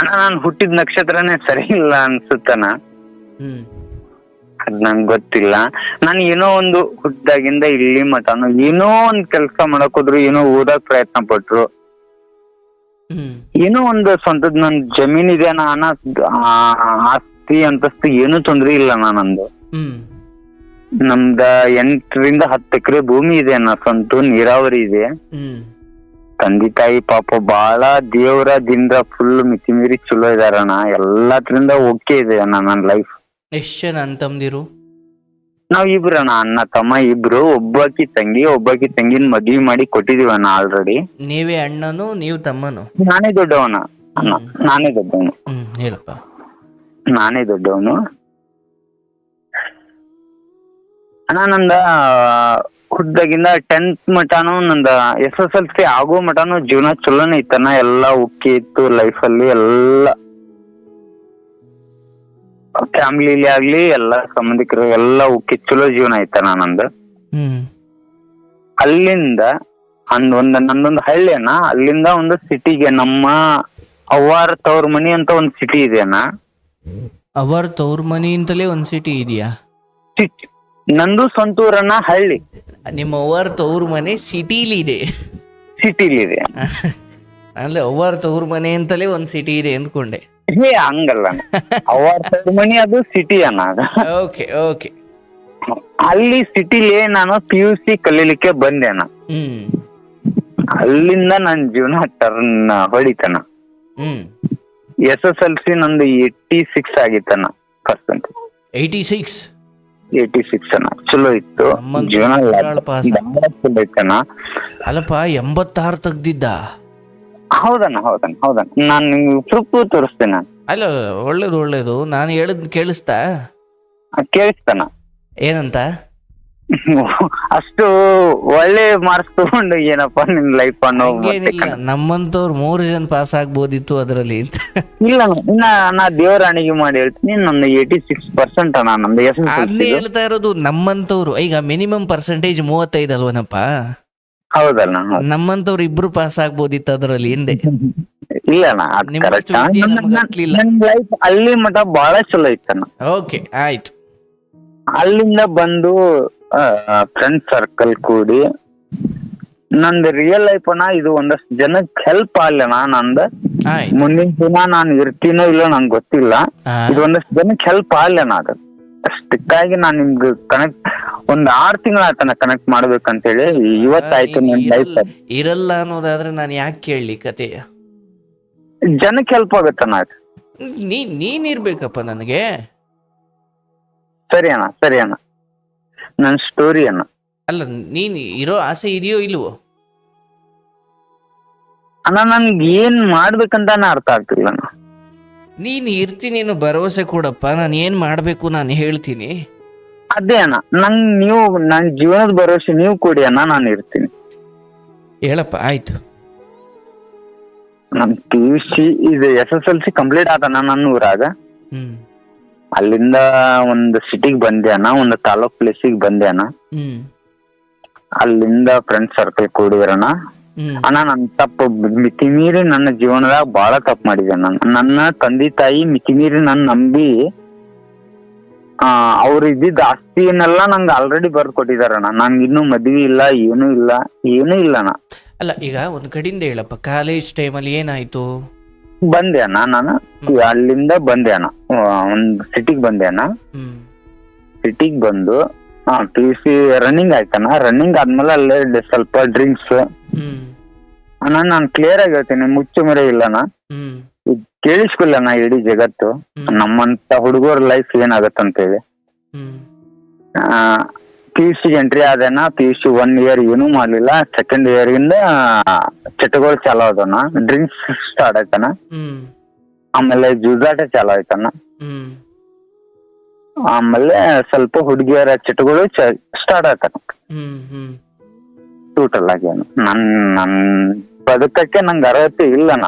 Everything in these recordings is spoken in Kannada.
ನಾನ್ ಹುಟ್ಟಿದ ನಕ್ಷತ್ರನೇ ಸರಿ ಇಲ್ಲ ಅನ್ಸುತ್ತನ. ಹ್ಮ್ ಅದ್ ನಂಗ್ ಗೊತ್ತಿಲ್ಲ. ನಾನು ಏನೋ ಒಂದು ಹುಟ್ಟಿದಾಗಿಂದ ಇಲ್ಲಿ ಮಟನು ಏನೋ ಒಂದ್ ಕೆಲ್ಸ ಮಾಡಕ್ ಹೋದ್ರು, ಏನೋ ಓದಕ್ ಪ್ರಯತ್ನ ಪಟ್ರು, ಹ್ಮ್ ಏನೋ ಒಂದು ಸ್ವಂತದ್ ನನ್ ಜಮೀನ್ ಇದೆ ಅನ್ನೋ ಆಸ್ತಿ ಅಂತಸ್ತು ಏನೂ ತೊಂದ್ರೆ ಇಲ್ಲ ನಂದು. ಹ್ಮ್ ನಮ್ದ 8 ರಿಂದ 10 ಎಕರೆ ಭೂಮಿ ಇದೆ ಅಣ್ಣ, ಸ್ವಂತ ನೀರಾವರಿ ಇದೆ. ಹ್ಮ್ ತಂದೆ ತಾಯಿ ಪಾಪ ಬಾಳ ದೇವ್ರ ದಿಂದ ಫುಲ್ ಮಿತಿ ಮೀರಿ ಚಲೋ ಇದಾರಣ್ಣ. ಎಲ್ಲದ್ರಿಂದ ಓಕೆ ಇದೆ ಅಣ್ಣ ನನ್ ಲೈಫ್. ಎಷ್ಟ್ ಜನ ಅಣ್ಣ ತಮ್ದಿರು? ನಾವ್ ಇಬ್ರಣ್ಣ, ಅಣ್ಣ ತಮ್ಮ ಇಬ್ರು. ಒಬ್ಬಾಕಿ ತಂಗಿನ ಮದ್ವಿ ಮಾಡಿ ಕೊಟ್ಟಿದೀವಿ ಅಣ್ಣ ಆಲ್ರೆಡಿ. ನೀವೇ ಅಣ್ಣನು, ನೀವು ತಮ್ಮನು? ನಾನೇ ದೊಡ್ಡವನ ಅಣ್ಣ, ನಾನೇ ದೊಡ್ಡವನು. ಹೇಳಪ್ಪ. ನಾನೇ ದೊಡ್ಡವನು ಅಣ್ಣ. ನಂದ ಹುದ್ದಾಗಿಂದ 10th ಮಟಾನು ನಂದ SSLC ಆಗೋ ಮಟಾನು ಜೀವನ ಚಲೋನೇ ಇತ್ತಣ್ಣ. ಎಲ್ಲಾ ಓಕೆ ಇತ್ತು ಲೈಫ್ ಅಲ್ಲಿ. ಎಲ್ಲ ಫ್ಯಾಮಿಲಿಲಿ ಆಗ್ಲಿ ಎಲ್ಲ ಸಂಬಂಧಿಕರು ಎಲ್ಲ ಓಕೆ, ಚಲೋ ಜೀವನ ಐತಣ್ಣ ನಂದು. ಅಲ್ಲಿಂದ ನಂದೊಂದು ಹಳ್ಳಿ ಅಣ್ಣ, ಅಲ್ಲಿಂದ ಒಂದು ಸಿಟಿಗೆ, ನಮ್ಮ ಅವ್ವಾರ ತವ್ರ ಮನಿ ಅಂತ ಒಂದು ಸಿಟಿ ಇದೆ ಅಣ್ಣ. ಅವರ ತವ್ರ ಮನಿ ಅಂತಲೇ ಒಂದ್ ಸಿಟಿ ಇದೆಯಾ? ನಂದು ಸ್ವಂತ ಊರನ್ನ ಹಳ್ಳಿ. ನಿಮ್ಮ ಅವ್ವಾರ ತವ್ರ ಮನೆ ಸಿಟಿಲಿ ಇದೆ? ಸಿಟಿಲಿ ಇದೆ. ಅಂದ್ರೆ ಅವ್ವಾರ ತವ್ರ ಮನೆ ಅಂತಲೇ ಒಂದ್ ಸಿಟಿ ಇದೆ ಅಂದ್ಕೊಂಡೆ. ಹಂಗಲ್ಲ, ಅವ್ವಾರ ತವ್ರ ಮನಿ ಅದು ಸಿಟಿ ಅಣ್ಣ. Okay okay. ಅಲ್ಲಿ ಸಿಟಿಲಿ ನಾನು PUC ಕಲೀಲಿಕ್ಕೆ ಬಂದೆ ಅಣ್ಣ. ಅಲ್ಲಿಂದ ನನ್ ಜೀವನ ಟರ್ನ್ ಹೊಡಿತಣ್ಣ. SSLC ನಂದು 86 ಆಗಿತ್ತಣ್ಣ ಪರ್ಸೆಂಟ್. 86 ಅಣ್ಣ, ಚಲೋ ಇತ್ತು ಜೀವನ. ಚಲೋ ಇತ್ತಣ್ಣ. ಅಲ್ಲಪ್ಪ 86 ತೆಗ್ದಿದ್ದ? ಹೌದಣ್ಣ. ನಾನ್ ನಿಮ್ಗೆ ಪ್ರೂಫ್ ತೋರಿಸ್ತೇನೆ. ಅಲ್ಲ, ಒಳ್ಳೇದು. ನಾನು ಹೇಳಿದ್ ಕೇಳಿಸ್ತಾ? ಕೇಳಿಸ್ತಾನ. ಏನಂತ? ಅಷ್ಟು ಒಳ್ಳೆ ಮಾರ್ಕ್ಸ್ ತಗೊಂಡು ಏನಪ್ಪಾ ನಿನ್ ಲೈಫ್ ಅನ್ನೋ. ನಮ್ಮಂತವ್ರು 3 ಜನ ಪಾಸ್ ಆಗ್ಬೋದಿತ್ತು ಅದರಲ್ಲಿ ಅಂತ. ಇಲ್ಲ, ನಾ ದೇವರಾಣಿಗೆ ಮಾಡಿ ಹೇಳ್ತೀನಿ, ನಂದು 86% ಅಣ್ಣ ನಮ್ದು. ಅದೇ ಹೇಳ್ತಾ ಇರೋದು, ನಮ್ಮಂತವ್ರು. ಈಗ ಮಿನಿಮಮ್ ಪರ್ಸೆಂಟೇಜ್ 35 ಅಲ್ವನಪ್ಪ? ಹೌದಲ್ಲ, ನಮ್ಮಂತವ್ರು ಇಬ್ರು ಪಾಸ್ ಆಗ್ಬೋದಿತ್ತು ಅದರಲ್ಲಿ ಹಿಂದೆ. ಇಲ್ಲ ಅಣ್ಣ, ನನ್ ಲೈಫ್ ಅಲ್ಲಿ ಮಠ ಬಹಳ ಚಲೋ ಇತ್ತಣ್ಣ. ಓಕೆ, ಆಯ್ತು. ಅಲ್ಲಿಂದ ಬಂದು ಫ್ರೆಂಡ್ ಸರ್ಕಲ್ ಕೂಡಿ ನಂದು ರಿಯಲ್ ಲೈಫ್ ಅಣ್ಣ. ಇದು ಒಂದಷ್ಟು ಜನಕ್ಕೆ ಹೆಲ್ಪ್ ಆಗ್ಲಣ್ಣ. ನಂದು ಮುಂದಿನ ದಿನ ನಾನು ಇರ್ತೀನೋ ಇಲ್ಲೋ ನಂಗೆ ಗೊತ್ತಿಲ್ಲ. ಇದು ಒಂದಷ್ಟು ಜನಕ್ಕೆ ಹೆಲ್ಪ್ ಆಗ್ಲಣ್ಣ. ಅದು ಅಷ್ಟಕ್ಕಾಗಿ ನಾನ್ ನಿಮ್ಗೆ ಕನೆಕ್ಟ್ 6 ತಿಂಗಳ ಆತನ ಕನೆಕ್ಟ್ ಮಾಡ್ಬೇಕಂತೇಳಿ ಇವತ್ತಾಯ್ತು ನನ್ ಲೈಫ್. ಇರಲ್ಲ ಅನ್ನೋದಾದ್ರೆ ನಾನು ಯಾಕೆ ಕೇಳಲಿ ಕತೆ? ಜನಕ್ಕೆ ಹೆಲ್ಪ್ ಆಗತ್ತಣ್ಣ. ನೀನ್ ಇರ್ಬೇಕಪ್ಪ ನನಗೆ. ಸರಿ ಅಣ್ಣ, ನನ್ ಸ್ಟೋರಿ ಅಣ್ಣ. ಅಲ್ಲ, ನೀನ್ ಇರೋ ಆಸೆ ಇದೆಯೋ ಇಲ್ವೋ ಅಣ್ಣ? ನನ್ಗೆ ಏನ್ ಮಾಡ್ಬೇಕಂತಾನೆ ಅರ್ಥ ಆಗ್ತಿಲ್ಲ ಅಣ್ಣ. ನೀನ್ ಇರ್ತೀನಿ ಅನ್ನೋ ಭರವಸೆ ಕೊಡಪ್ಪ. ನಾನು ಏನ್ ಮಾಡ್ಬೇಕು ನಾನು ಹೇಳ್ತೀನಿ. ಅದೇ ಅಣ್ಣ, ನೀವು ನನ್ ಜೀವನದ ಭರವಸೆ ನೀವು ಕೊಡಿ ಅಣ್ಣ, ನಾನು ಇರ್ತೀನಿ. ಹೇಳಪ್ಪ. ಆಯ್ತು. ನನ್ PUC ಇದು SSLC ಕಂಪ್ಲೀಟ್ ಆತಣ್ಣ ನನ್ನ ಊರಾಗ. ಅಲ್ಲಿಂದ ಒಂದು ಸಿಟಿಗೆ ಬಂದೆ ಅಣ್ಣ, ಒಂದು ತಾಲೂಕ್ ಪ್ಲೇಸಿಗೆ ಬಂದೆ ಅಣ್ಣ. ಅಲ್ಲಿಂದ ಫ್ರೆಂಡ್ ಸರ್ಕಲ್ ಕೂಡಿದ್ರಣ್ಣ. ಅಣ್ಣ, ನನ್ ತಪ್ಪು ಮಿತಿ ಮೀರಿ ನನ್ನ ಜೀವನದಾಗ ಬಹಳ ತಪ್ಪು ಮಾಡಿದೆ ನಾನು. ನನ್ನ ತಂದೆ ತಾಯಿ ಮಿತಿ ಮೀರಿ ನನ್ನ ನಂಬಿ ಅವ್ರು ಇದ್ದಿದ್ದ ಆಸ್ತಿಯನ್ನೆಲ್ಲ ನಂಗೆ ಆಲ್ರೆಡಿ ಬರ್ದು ಕೊಟ್ಟಿದಾರಣ್ಣ. ನಂಗೆ ಇನ್ನೂ ಮದ್ವಿ ಇಲ್ಲ, ಏನೂ ಇಲ್ಲ ಅಣ್ಣ. ಅಲ್ಲ, ಈಗ ಒಂದ್ ಕಡೆಯಿಂದ ಹೇಳಪ್ಪ, ಕಾಲೇಜ್ ಟೈಮಲ್ಲಿ ಏನಾಯ್ತು? ಬಂದೆ ಅಣ್ಣ, ನಾನು ಅಲ್ಲಿಂದ ಬಂದೆ ಅಣ್ಣ, ಒಂದು ಸಿಟಿಗೆ ಬಂದೆ ಅಣ್ಣ. ಸಿಟಿಗೆ ಬಂದು PUC ರನ್ನಿಂಗ್ ಆಯ್ತಣ್ಣ. ರನ್ನಿಂಗ್ ಆದ್ಮೇಲೆ ಅಲ್ಲೇ ಸ್ವಲ್ಪ ಡ್ರಿಂಕ್ಸ್ ಅಣ್ಣ. ನಾನು ಕ್ಲಿಯರ್ ಆಗಿ ಹೇಳ್ತೀನಿ, ಮುಚ್ಚು ಮರೆ ಇಲ್ಲಣ್ಣ. ಕೇಳಿಸ್ಕೊಳ್ಳೋಣ ಇಡೀ ಜಗತ್ತು ನಮ್ಮಂತ ಹುಡುಗರ ಲೈಫ್ ಏನಾಗತ್ತಂತೇಳಿ. PUC ಎಂಟ್ರಿ ಆದಣ್ಣ. PUC 1 ಇಯರ್ ಏನೂ ಮಾಡ್ಲಿಲ್ಲ. 2nd ಇಯರ್ ಇಂದ ಚಟಗಳು ಚಾಲು ಆದಣ್ಣ. ಡ್ರಿಂಕ್ಸ್ ಸ್ಟಾರ್ಟ್ ಆಯ್ತಣ್ಣ. ಆಮೇಲೆ ಜೂಜಾಟ ಚಾಲು ಆಯ್ತಣ್ಣ. ಆಮೇಲೆ ಸ್ವಲ್ಪ ಹುಡುಗಿಯರ ಚಟಗಳು ಸ್ಟಾರ್ಟ್ ಆಯ್ತಣ್ಣ. ಟೋಟಲ್ ಆಗಿ ನನ್ ಬದುಕಕ್ಕೆ ನಂಗೆ ಅರ್ಹತೆ ಇಲ್ಲಣ್ಣ.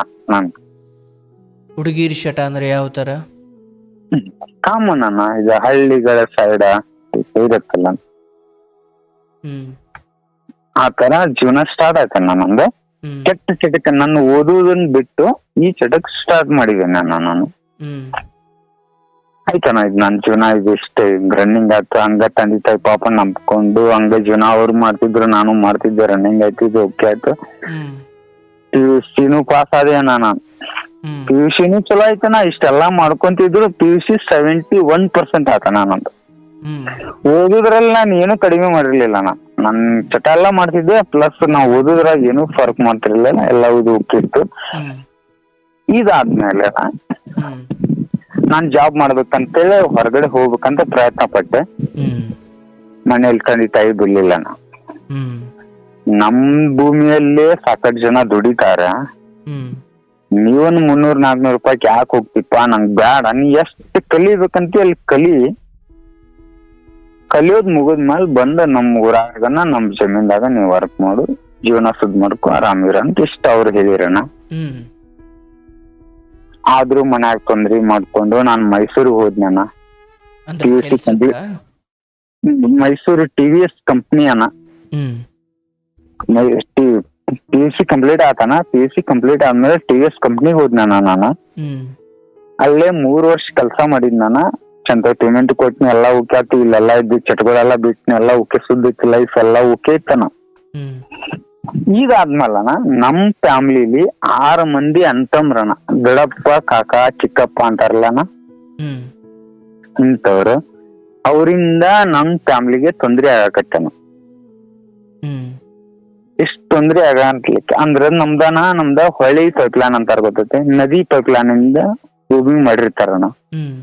ಹುಡುಗಿರ್ ಶಟ ಅಂದ್ರೆ ಯಾವ ತರ? ಕಾಮನ್ ಅಣ್ಣ, ಇದು ಹಳ್ಳಿಗಳ ಸೈಡ್ ಇರುತ್ತಲ್ಲ, ಆ ತರ ಜೀವನ ಸ್ಟಾರ್ಟ್ ಆಯ್ತಣ್ಣ ನಂದು. ಹ್ಮ್ ಕೆಟ್ಟ ಚಟಕ್ಕೆ ನನ್ನ ಓದುವುದನ್ನ ಬಿಟ್ಟು ಈ ಚಟಕ್ ಸ್ಟಾರ್ಟ್ ಮಾಡಿದ್ದೇನೆ ನಾನು. ಹ್ಮ್ ಆಯ್ತಣ್ಣ, ಇದು ನನ್ನ ಜೀವನ, ಇದು ಇಷ್ಟೇ ರನ್ನಿಂಗ್ ಆಯ್ತು. ಹಂಗ ತಂದೆ ತಾಯಿ ಪಾಪ ನಂಬ್ಕೊಂಡು ಹಂಗ ಜೀವನ ಅವ್ರು ಮಾಡ್ತಿದ್ರು, ನಾನು ಮಾಡ್ತಿದ್ದೆ, ರನ್ನಿಂಗ್ ಆಯ್ತು, ಇದು ಓಕೆ ಆಯ್ತು. ಹ್ಮ್ PUC ಪಾಸ್ ಆದೆ ನಾನು. ಹ್ಮ್ PUC ಚಲೋ ಆಯ್ತಣ್ಣ, ಇಷ್ಟೆಲ್ಲಾ ಮಾಡ್ಕೊಂತಿದ್ರು. PUC 71% ಆತಣ್ಣ ನಂದು. ಹ್ಮ್ ಓದುದ್ರಲ್ಲಿ ನಾನು ಏನು ಕಡಿಮೆ ಮಾಡಿರ್ಲಿಲ್ಲ ಅಣ್ಣ. ನನ್ ಚಟ ಎಲ್ಲಾ ಮಾಡ್ತಿದ್ದೆ, ಪ್ಲಸ್ ನಾವು ಓದುದ್ರಾಗ ಏನು ಫರ್ಕ್ ಮಾಡ್ತಿರ್ಲಿಲ್ಲ, ಎಲ್ಲ ಇದು ಹೋಗ್ತಿತ್ತು. ಹ್ಮ್ ಇದಾದ್ಮೇಲೆ ಹ್ಮ್ ನಾನ್ ಜಾಬ್ ಮಾಡ್ಬೇಕಂತೇಳಿ ಹೊರಗಡೆ ಹೋಗ್ಬೇಕಂತ ಪ್ರಯತ್ನ ಪಟ್ಟೆ. ಹ್ಮ್ ಮನೇಲಿ ತಂದೆ ತಾಯಿ ಬಿಡ್ಲಿಲ್ಲ ಅಣ್ಣ. ಹ್ಮ್ ನಮ್ ಭೂಮಿಯಲ್ಲಿ ಸಾಕಷ್ಟು ಜನ ದುಡಿತಾರ, ಹ್ಮ್ ನೀವೊಂದು 300-400 ರೂಪಾಯಿಗೆ ಯಾಕೆ ಹೋಗ್ತಿಪ್ಪ, ನಂಗ್ ಬ್ಯಾಡ, ನೀ ಎಷ್ಟು ಕಲಿಬೇಕಂತ ಅಲ್ಲಿ ಕಲಿಯೋದ್ ಮುಗಿದ್ಮೇಲೆ ಬಂದ ನಮ್ ಊರಾಗನ ನಮ್ ಜಮೀನ್ದಾಗ ನೀವ್ ವರ್ಕ್ ಮಾಡು, ಜೀವನ ಸುದ್ ಮಾಡ್ಕೊ, ಆರಾಮಿರ ಅಂತ ಇಷ್ಟ ಅವ್ರು ಹೇಳಿರಣ್ಣ. ಹ್ಮ್ ಆದ್ರೂ ಮನ್ಯಾಗ ತೊಂದ್ರಿ ಮಾಡ್ಕೊಂಡು ನಾನ್ ಮೈಸೂರಿಗೆ ಹೋದ್ನಣ್ಣ. ಅಂದ್ರೆ PUC ಕೆಲ್ಸಕ್ಕ? ಮೈಸೂರು TVS ಕಂಪ್ನಿ ಅಣ್ಣ. ಹ್ಮ್ PUC ಕಂಪ್ಲೀಟ್ ಆತನ. PUC ಕಂಪ್ಲೀಟ್ ಆದ್ಮೇಲೆ TVS ಕಂಪ್ನಿಗೆ ಹೋದ್ನಣ್ಣ ನಾನು. ಹ್ಮ್ ಅಲ್ಲೇ 3 ವರ್ಷ ಕೆಲಸ ಮಾಡಿದ್ನ. ಚಂದ ಪೇಮೆಂಟ್ ಕೊಟ್ನಿ, ಎಲ್ಲಾ ಓಕೆ ಆಯ್ತು. ಇಲ್ಲೆಲ್ಲಾ ಇದ್ದು ಚಟಗಳೆಲ್ಲ ಬಿಟ್ನಿ, ಎಲ್ಲಾ ಓಕೆ, ಸುದ್ದಿತ್ತು, ಲೈಫ್ ಎಲ್ಲಾ ಓಕೆ ಇತ್ತನ. ಹ್ಮ್ ಇದಾದ್ಮೇಲನ ನಮ್ ಫ್ಯಾಮಿಲಿಲಿ 6 ಮಂದಿ ಅಂತಮ್ರಣ, ದೊಡ್ಡಪ್ಪ, ಕಾಕ, ಚಿಕ್ಕಪ್ಪ ಅಂತಾರಲ್ಲನ, ಹ್ಮ್ ಇಂಥವ್ರು. ಅವರಿಂದ ನಮ್ ಫ್ಯಾಮಿಲಿಗೆ ತೊಂದ್ರೆ ಆಗಕತ್ತನ. ಹ್ಮ್ ಇಷ್ಟ ತೊಂದ್ರೆ ಆಗಂತ್ಲಿಕ್ಕೆ ಅಂದ್ರ ನಮ್ದ ಹೊಳಿ ಪೈಪ್ಲೈನ್ ಅಂತಾರ, ಗೊತ್ತೈತೆ, ನದಿ ಪೈಪ್ಲೈನ್ ಇಂದ ಬೂಮಿಂಗ್ ಮಾಡಿರ್ತಾರಣ. ಹ್ಮ್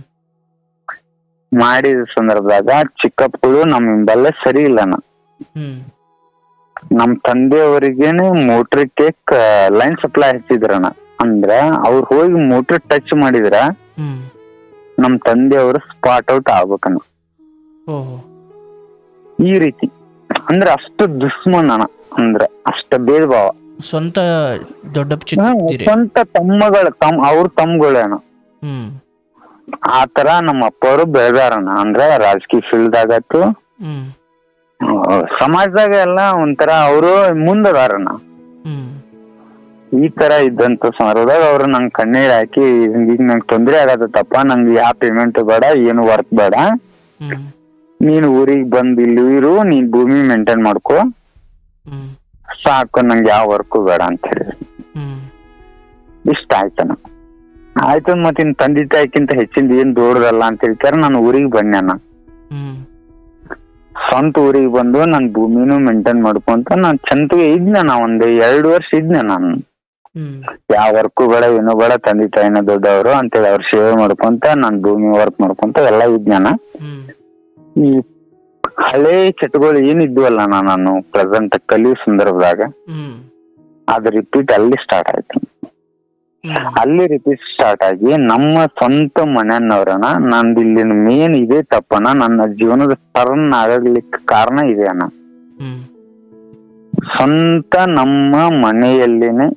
ಮಾಡಿದ ಸಂದರ್ಭದಾಗ ಚಿಕ್ಕಪ್ಪಗಳು ನಮ್ ಹಿಂಬಲ್ಲ ಸರಿ ಇಲ್ಲನ. ಹ್ಮ್ ನಮ್ ತಂದೆಯವರಿಗೇನೆ ಮೋಟ್ರಕ್ಕೆ ಲೈನ್ ಸಪ್ಲೈ ಹಚ್ಚಿದ್ರಣ. ಅಂದ್ರ ಅವ್ರು ಹೋಗಿ ಮೋಟ್ರ್ ಟಚ್ ಮಾಡಿದ್ರ ಹ್ಮ್ ನಮ್ ತಂದೆಯವರು ಸ್ಪಾಟ್ ಔಟ್ ಆಗ್ಬೇಕಣ್ಣ. ಓಹೋ. ಈ ರೀತಿ ಅಂದ್ರ ಅಷ್ಟು ದುಶ್ಮನನ, ಅಂದ್ರ ಅಷ್ಟ ಭೇದ ಭಾವ. ಸ್ವಂತ ದೊಡ್ಡಪ್ಪ ಚಿಕ್ಕ ಸ್ವಂತ ತಮ್ಮಗಳ ಅವ್ರ ತಮ್ಮಗಳೇನ. ಹ್ಮ್ ಆತರ ನಮ್ಮ ಅಪ್ಪವರು ಬೆಳೆದಾರಣ. ಅಂದ್ರ ರಾಜಕೀಯ ಫೀಲ್ಡ್ ಆಗತ್ತು, ಹ್ಮ್ ಸಮಾಜದಾಗ ಎಲ್ಲ ಒಂಥರ ಅವರು ಮುಂದದಾರಣ. ಹ್ಮ್ ಈ ತರ ಇದ್ದಂತ ಸಂದರ್ಭದಾಗ ಅವ್ರು ನಂಗ್ ಕಣ್ಣೀರ್ ಹಾಕಿ, ಈಗ ನಂಗೆ ತೊಂದ್ರೆ ಆಗತ್ತಪ್ಪ, ನಂಗೆ ಯಾವ ಪೇಮೆಂಟ್ ಬೇಡ, ಏನು ವರ್ಕ್ ಬೇಡ, ಹ್ಮ್ ನೀನ್ ಊರಿಗೆ ಬಂದ್ ಇಲ್ಲಿ ಇರು, ನೀನ್ ಭೂಮಿ ಮೇಂಟೈನ್ ಮಾಡ್ಕೊ, ಹ್ಮ್ ಸಾಕು, ನಂಗೆ ಯಾವ ವರ್ಕು ಬೇಡ ಅಂತ ಹೇಳಿ ಹ್ಮ್ ಇಷ್ಟ ಆಯ್ತನ. ಆಯ್ತು, ಮತ್ತೆ ಇನ್ ತಂದೆ ತಾಯಿಕ್ಕಿಂತ ಹೆಚ್ಚಿಂದ ಏನ್ ದೊಡ್ಡದಲ್ಲ ಅಂತ ಹೇಳ್ತಾರೆ. ನಾನು ಊರಿಗೆ ಬನ್ನಿ, ಹ್ಮ್ ಸ್ವಂತ ಊರಿಗೆ ಬಂದು ನನ್ ಭೂಮಿನೂ ಮೇಂಟೈನ್ ಮಾಡ್ಕೊಂತ ನಾನ್ ಚಂದಗೆ ಇದ್ನ. ಒಂದ್ 2 ವರ್ಷ ಇದ್ನ ನಾನು. ಹ್ಮ್ ಯಾವ ವರ್ಕು ಬೇಡ, ಏನು ಬೇಡ, ತಂದೆ ತಾಯಿನ ದೊಡ್ಡವರು ಅಂತೇಳಿ ಅವ್ರ ಸೇವೆ ಮಾಡ್ಕೊಂತ ನಾನ್ ಭೂಮಿ ವರ್ಕ್ ಮಾಡ್ಕೊಂತ ಎಲ್ಲ ಇದ್ನ. ಹ್ಮ್ ಈ ಹಳೆ ಚಟಗಳು ಏನಿದ್ವಲ್ಲ ನಾನು ಪ್ರೆಸೆಂಟ್ ಕಲಿಯೋ ಸಂದರ್ಭದಾಗ ಹ್ಮ್ ಅದು ರಿಪೀಟ್ ಅಲ್ಲಿ ಸ್ಟಾರ್ಟ್ ಆಯ್ತು. ಅಲ್ಲಿ ರಿಪೀಟ್ ಸ್ಟಾರ್ಟ್ ಆಗಿ ನಮ್ಮ ಸ್ವಂತ ಮನೆಯನ್ನವ್ರನ, ನಂದು ಇಲ್ಲಿನ ಮೇನ್ ಇದೇ ತಪ್ಪನ, ನನ್ನ ಜೀವನದ ಟರ್ನ್ ಆಗಲಿಕ್ಕೆ ಕಾರಣ ಇದೆ ಅಣ್ಣ. ಹ್ಮ್ ಸ್ವಂತ ನಮ್ಮ ಮನೆಯಲ್ಲಿನೇ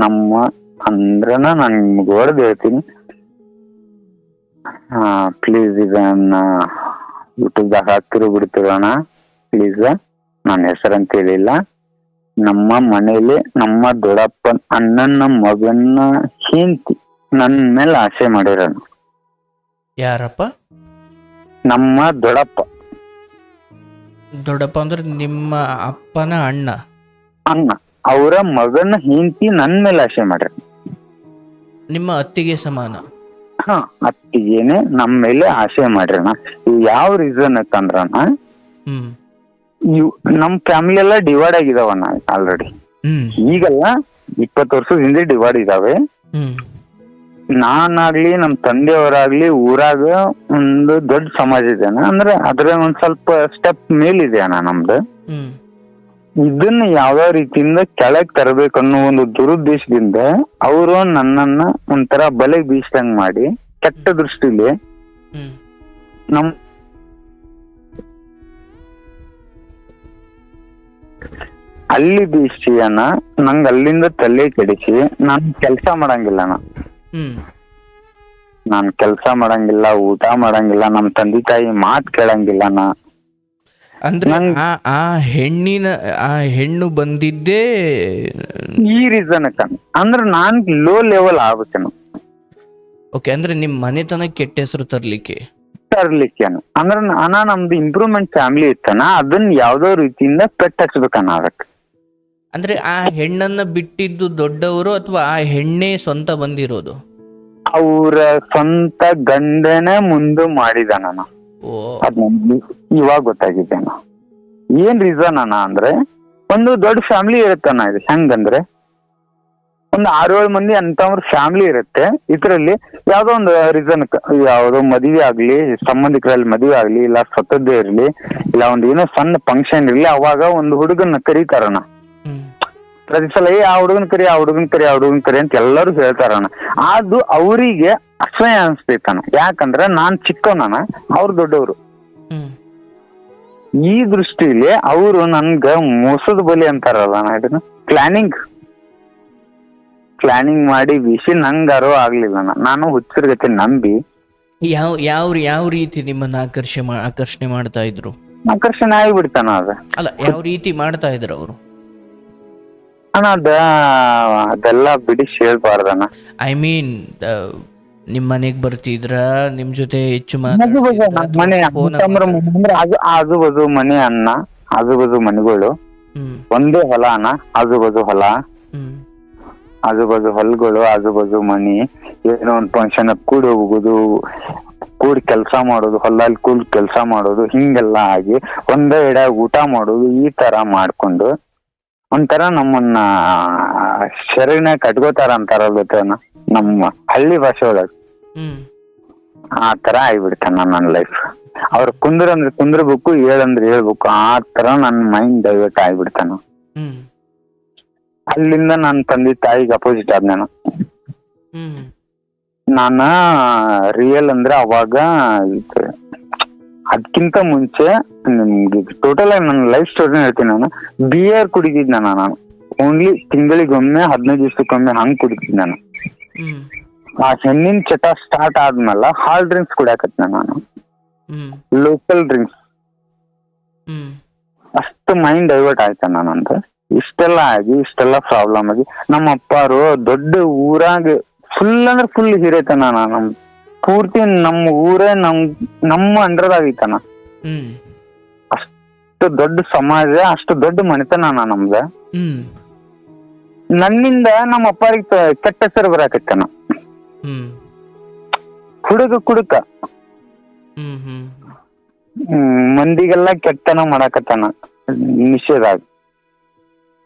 ನಮ್ಮ ಅಂದ್ರನ ನಾನು ನಿಮ್ಗೆ ಹೊಡೆದು ಹೇಳ್ತೀನಿ. ಪ್ಲೀಸ್ ಇದನ್ನ ಯೂಟ್ಯೂಬ್ದಾಗ ಹಾಕಿರೋ ಬಿಡ್ತೀವಣ್ಣ ಪ್ಲೀಸ್. ನನ್ನ ಹೆಸರಂತ ಹೇಳಿಲ್ಲ. ನಮ್ಮ ಮನೇಲಿ ನಮ್ಮ ದೊಡ್ಡಪ್ಪನ ಅಣ್ಣನ ಮಗನ ಹೆಂಡತಿ ನನ್ ಮೇಲೆ ಆಸೆ ಮಾಡಿರೋಣ. ಯಾರಪ್ಪ? ನಮ್ಮ ದೊಡ್ಡಪ್ಪ. ದೊಡ್ಡಪ್ಪ ಅಂದ್ರೆ ನಿಮ್ಮ ಅಪ್ಪನ ಅಣ್ಣ? ಅಣ್ಣ. ಅವರ ಮಗನ ಹೆಂಡತಿ ನನ್ ಮೇಲೆ ಆಸೆ ಮಾಡ್ಯಾರ. ನಿಮ್ಮ ಅತ್ತಿಗೆ ಸಮಾನ? ಹಾ, ಅತ್ತಿಗೇನೆ ನಮ್ಮ ಮೇಲೆ ಆಸೆ ಮಾಡ್ಯಾರ. ಯಾವ ರೀಸನ್ ಅಂತಂದ್ರಣ್ಣ, ನಮ್ ಫ್ಯಾಮಿಲಿ ಎಲ್ಲ ಡಿವೈಡ್ ಆಗಿದಾವಣ್ಣ ಆಲ್ರೆಡಿ. ಈಗಲ್ಲ 20 ವರ್ಷದ ಹಿಂದೆ ಡಿವೈಡ್ ಇದಾವೆ. ನಾನಾಗ್ಲಿ ನಮ್ ತಂದೆಯವರಾಗ್ಲಿ ಊರಾಗ ಒಂದು ದೊಡ್ಡ ಸಮಾಜ ಇದೆ ಅಣ್ಣ. ಅಂದ್ರೆ ಅದ್ರ ಒಂದ್ ಸ್ವಲ್ಪ ಸ್ಟೆಪ್ ಮೇಲಿದೆ ಅಣ್ಣ ನಮ್ದು. ಇದನ್ನ ಯಾವ್ಯಾವ ರೀತಿಯಿಂದ ಕೆಳಗ್ ತರಬೇಕು ಅನ್ನೋ ಒಂದು ದುರುದ್ದೇಶದಿಂದ ಅವರು ನನ್ನನ್ನ ಒಂಥರ ಬಲೆ ಬೀಸಂಗ್ ಮಾಡಿ ಕೆಟ್ಟ ದೃಷ್ಟಿಲಿ ನಮ್ ಅಲ್ಲಿ ಬೀಸಿ ಅಣ್ಣ. ನಂಗ್ ಅಲ್ಲಿಂದ ತಲೆ ಕೆಡಿಸಿ ನಾನ್ ಕೆಲ್ಸ ಮಾಡಂಗಿಲ್ಲ ಅಣ್ಣ. ನಾನ್ ಕೆಲ್ಸ ಮಾಡಂಗಿಲ್ಲ, ಊಟ ಮಾಡಂಗಿಲ್ಲ, ನಮ್ ತಂದೆ ತಾಯಿ ಮಾತ್ ಕೇಳಂಗಿಲ್ಲ ಅಣ್ಣ. ಅಂದ್ರೆ ಆ ಹೆಣ್ಣಿನ ಆ ಹೆಣ್ಣು ಬಂದಿದ್ದೇ ಈ ರೀಸನ್ ಅಂದ್ರೆ ನಾನ್ ಲೋ ಲೆವೆಲ್ ಆಗ್ಬೇಕೇನು. ಓಕೆ, ಅಂದ್ರೆ ನಿಮ್ ಮನೆತನ ಕೆಟ್ಟ ಹೆಸರು ತರ್ಲಿಕ್ಕೆ ಅಂದ್ರೆ ನಮ್ದು ಇಂಪ್ರೂವ್ಮೆಂಟ್ ಫ್ಯಾಮಿಲಿ ಇತ್ತನ ಅದನ್ನ ಯಾವ್ದೋ ರೀತಿಯಿಂದ ಪೆಟ್ ಹಚ್ಬೇಕನ್ನ ಅದಕ್ಕೆ. ಅಂದ್ರೆ ಆ ಹೆಣ್ಣನ್ನ ಬಿಟ್ಟಿದ್ದು ದೊಡ್ಡವರು ಅಥವಾ ಆ ಹೆಣ್ಣೆ ಸ್ವಂತ ಬಂದಿರೋದು? ಅವ್ರ ಸ್ವಂತ ಗಂಡನೇ ಮುಂದೆ ಮಾಡಿದಾನ. ಅದ್ ನಮ್ಗೆ ಇವಾಗ ಗೊತ್ತಾಗಿದ್ದೇನ. ಏನ್ ರೀಸನ್ ಅಂದ್ರೆ ಒಂದು ದೊಡ್ಡ ಫ್ಯಾಮಿಲಿ ಇರುತ್ತಣ್ಣ. ಇದು ಹೆಂಗಂದ್ರೆ ಒಂದು 6-7 ಮಂದಿ ಅಂತವ್ರ ಫ್ಯಾಮಿಲಿ ಇರುತ್ತೆ. ಇದ್ರಲ್ಲಿ ಯಾವ್ದೋ ಒಂದು ರೀಸನ್, ಯಾವ್ದೋ ಮದುವೆ ಆಗ್ಲಿ, ಸಂಬಂಧಿಕರಲ್ಲಿ ಮದುವೆ ಆಗ್ಲಿ, ಇಲ್ಲ ಸತ್ತದ್ದೇ ಇರ್ಲಿ, ಇಲ್ಲ ಒಂದ್ ಏನೋ ಸಣ್ಣ ಫಂಕ್ಷನ್ ಇರ್ಲಿ, ಅವಾಗ ಒಂದು ಹುಡುಗನ್ನ ಕರೀತಾರಣ. ಪ್ರತಿ ಸಲ ಆ ಹುಡುಗನ್ ಕರಿ ಅಂತ ಎಲ್ಲರೂ ಹೇಳ್ತಾರಣ. ಅದು ಅವರಿಗೆ ಅಸಹ್ಯ ಅನ್ಸ್ತೈತಣ. ಯಾಕಂದ್ರೆ ನಾನ್ ಚಿಕ್ಕವನ, ಅವ್ರು ದೊಡ್ಡವರು. ಈ ದೃಷ್ಟಿಲಿ ಅವರು ನನ್ಗ ಮೋಸದ ಬಲಿ ಅಂತಾರಲ್ಲ, ಇದನ್ನ ಪ್ಲಾನಿಂಗ್ ಮಾಡಿ ಬಿಸಿ ನಂಗಾರೋ ಆಗ್ಲಿಲ್ಲ. ನಾನು ಹುಚ್ಚರ್ಗತೆ ನಂಬಿ ಯಾವ ರೀತಿ ನಿಮ್ಮನ್ನ ಆಕರ್ಷಣೆ ಮಾಡ್ತಾ ಇದ್ರು? ಆಕರ್ಷಣೆ ಆಗಿಬಿಡ್ತಾನ ಅದ. ಅಲ್ಲ, ಯಾವ ರೀತಿ ಮಾಡ್ತಾ ಇದ್ರು ಅವರು? ಅಣ್ಣ ಅದೆಲ್ಲ ಬಿಡಿಸಿ ಹೇಳ್ಬಾರ್ದಣ್ಣ. ಐ ಮೀನ್ ನಿಮ್ ಮನೆಗ್ ಬರ್ತಿದ್ರ, ನಿಮ್ ಜೊತೆ ಹೆಚ್ಚು ಮನೆ ಅಂದ್ರೆ ಆಜು ಬಾಜು ಮನೆ ಅನ್ನ, ಆಜು ಬಾಜು ಮನೆಗಳು, ಒಂದೇ ಹೊಲ ಅಣ್ಣ, ಆಜು ಬಾಜು ಹೊಲ, ಆಜು ಬಾಜು ಹೊಲಗಳು, ಆಜು ಬಾಜು ಮನಿ, ಏನೋ ಒಂದ್ ಫಂಕ್ಷನ್ ಕೂಡಿ ಹೋಗುದು, ಕೂಡಿ ಕೆಲಸ ಮಾಡೋದು, ಹೊಲದಲ್ಲಿ ಕೂಡಿ ಕೆಲಸ ಮಾಡೋದು, ಹಿಂಗೆಲ್ಲ ಆಗಿ ಒಂದೇ ಎಡೆ ಊಟ ಮಾಡೋದು, ಈ ತರ ಮಾಡ್ಕೊಂಡು ಒಂಥರ ನಮ್ಮನ್ನ ಶರೀರನ ಕಟ್ಕೋತಾರ ಅಂತಾರಲ್ಲ ನಮ್ಮ ಹಳ್ಳಿ ಭಾಷೆ ಒಳಗೆ. ಆ ತರ ಆಗ್ಬಿಡ್ತಾನ ನನ್ನ ಲೈಫ್. ಅವ್ರ ಕುಂದ್ರಂದ್ರೆ ಕುಂದ್ರಬೇಕು, ಹೇಳಂದ್ರೆ ಹೇಳ್ಬೇಕು, ಆ ತರ ನನ್ನ ಮೈಂಡ್ ಡೈವರ್ಟ್ ಆಗ್ಬಿಡ್ತಾನ. ಅಲ್ಲಿಂದ ನನ್ನ ತಂದೆ ತಾಯಿಗೆ ಅಪೋಸಿಟ್ ಆದ್ ನಾನು ರಿಯಲ್ ಅಂದ್ರೆ ಅವಾಗ ಅದಕ್ಕಿಂತ ಮುಂಚೆ ನಿಮ್ಗೆ ಟೋಟಲ್ ಆಗಿ ನನ್ನ ಲೈಫ್ ಸ್ಟೋರಿನ ಹೇಳ್ತೀನಿ. ನಾನು ಬಿಯರ್ ಕುಡಿತಿದ್ನ ನಾನು. ಓನ್ಲಿ ತಿಂಗಳಿಗೊಮ್ಮೆ 15 ದಿವಸಕ್ಕೊಮ್ಮೆ ಹಂಗ್ ಕುಡಿತಿದ್ ನಾನು. ಆ ಹೆಣ್ಣಿನ ಚಟ ಸ್ಟಾರ್ಟ್ ಆದ್ಮೇಲೆ ಹಾಲ್ ಡ್ರಿಂಕ್ಸ್ ಕುಡಿಯಾಕತ್ನ ನಾನು, ಲೋಕಲ್ ಡ್ರಿಂಕ್ಸ್. ಅಷ್ಟು ಮೈಂಡ್ ಡೈವರ್ಟ್ ಆಯ್ತ ನಂದು. ಇಷ್ಟೆಲ್ಲ ಪ್ರಾಬ್ಲಮ್ ಆಗಿ ನಮ್ಮ ಅಪ್ಪಾರು ದೊಡ್ಡ ಊರಾಗ ಫುಲ್ ಅಂದ್ರೆ ಫುಲ್ ಹಿರೇತನ. ನಮ್ ಪೂರ್ತಿ ನಮ್ಮ ಊರೇ ನಮ್ಮ ಅಂಡರ್ದಾಗೈತನ. ಅಷ್ಟು ದೊಡ್ಡ ಸಮಾಜ, ಅಷ್ಟು ದೊಡ್ಡ ಮನೆತನ ನಮ್ದ. ನನ್ನಿಂದ ನಮ್ಮ ಅಪ್ಪಾರಿಗೆ ಕೆಟ್ಟ ಹೆಸರು ಬರಾಕತ್ತನ. ಕುಡುಕ ಮಂದಿಗೆಲ್ಲ ಕೆಟ್ಟನ ಮಾಡಾಕತ್ತಾನ ನಿಷೇಧ.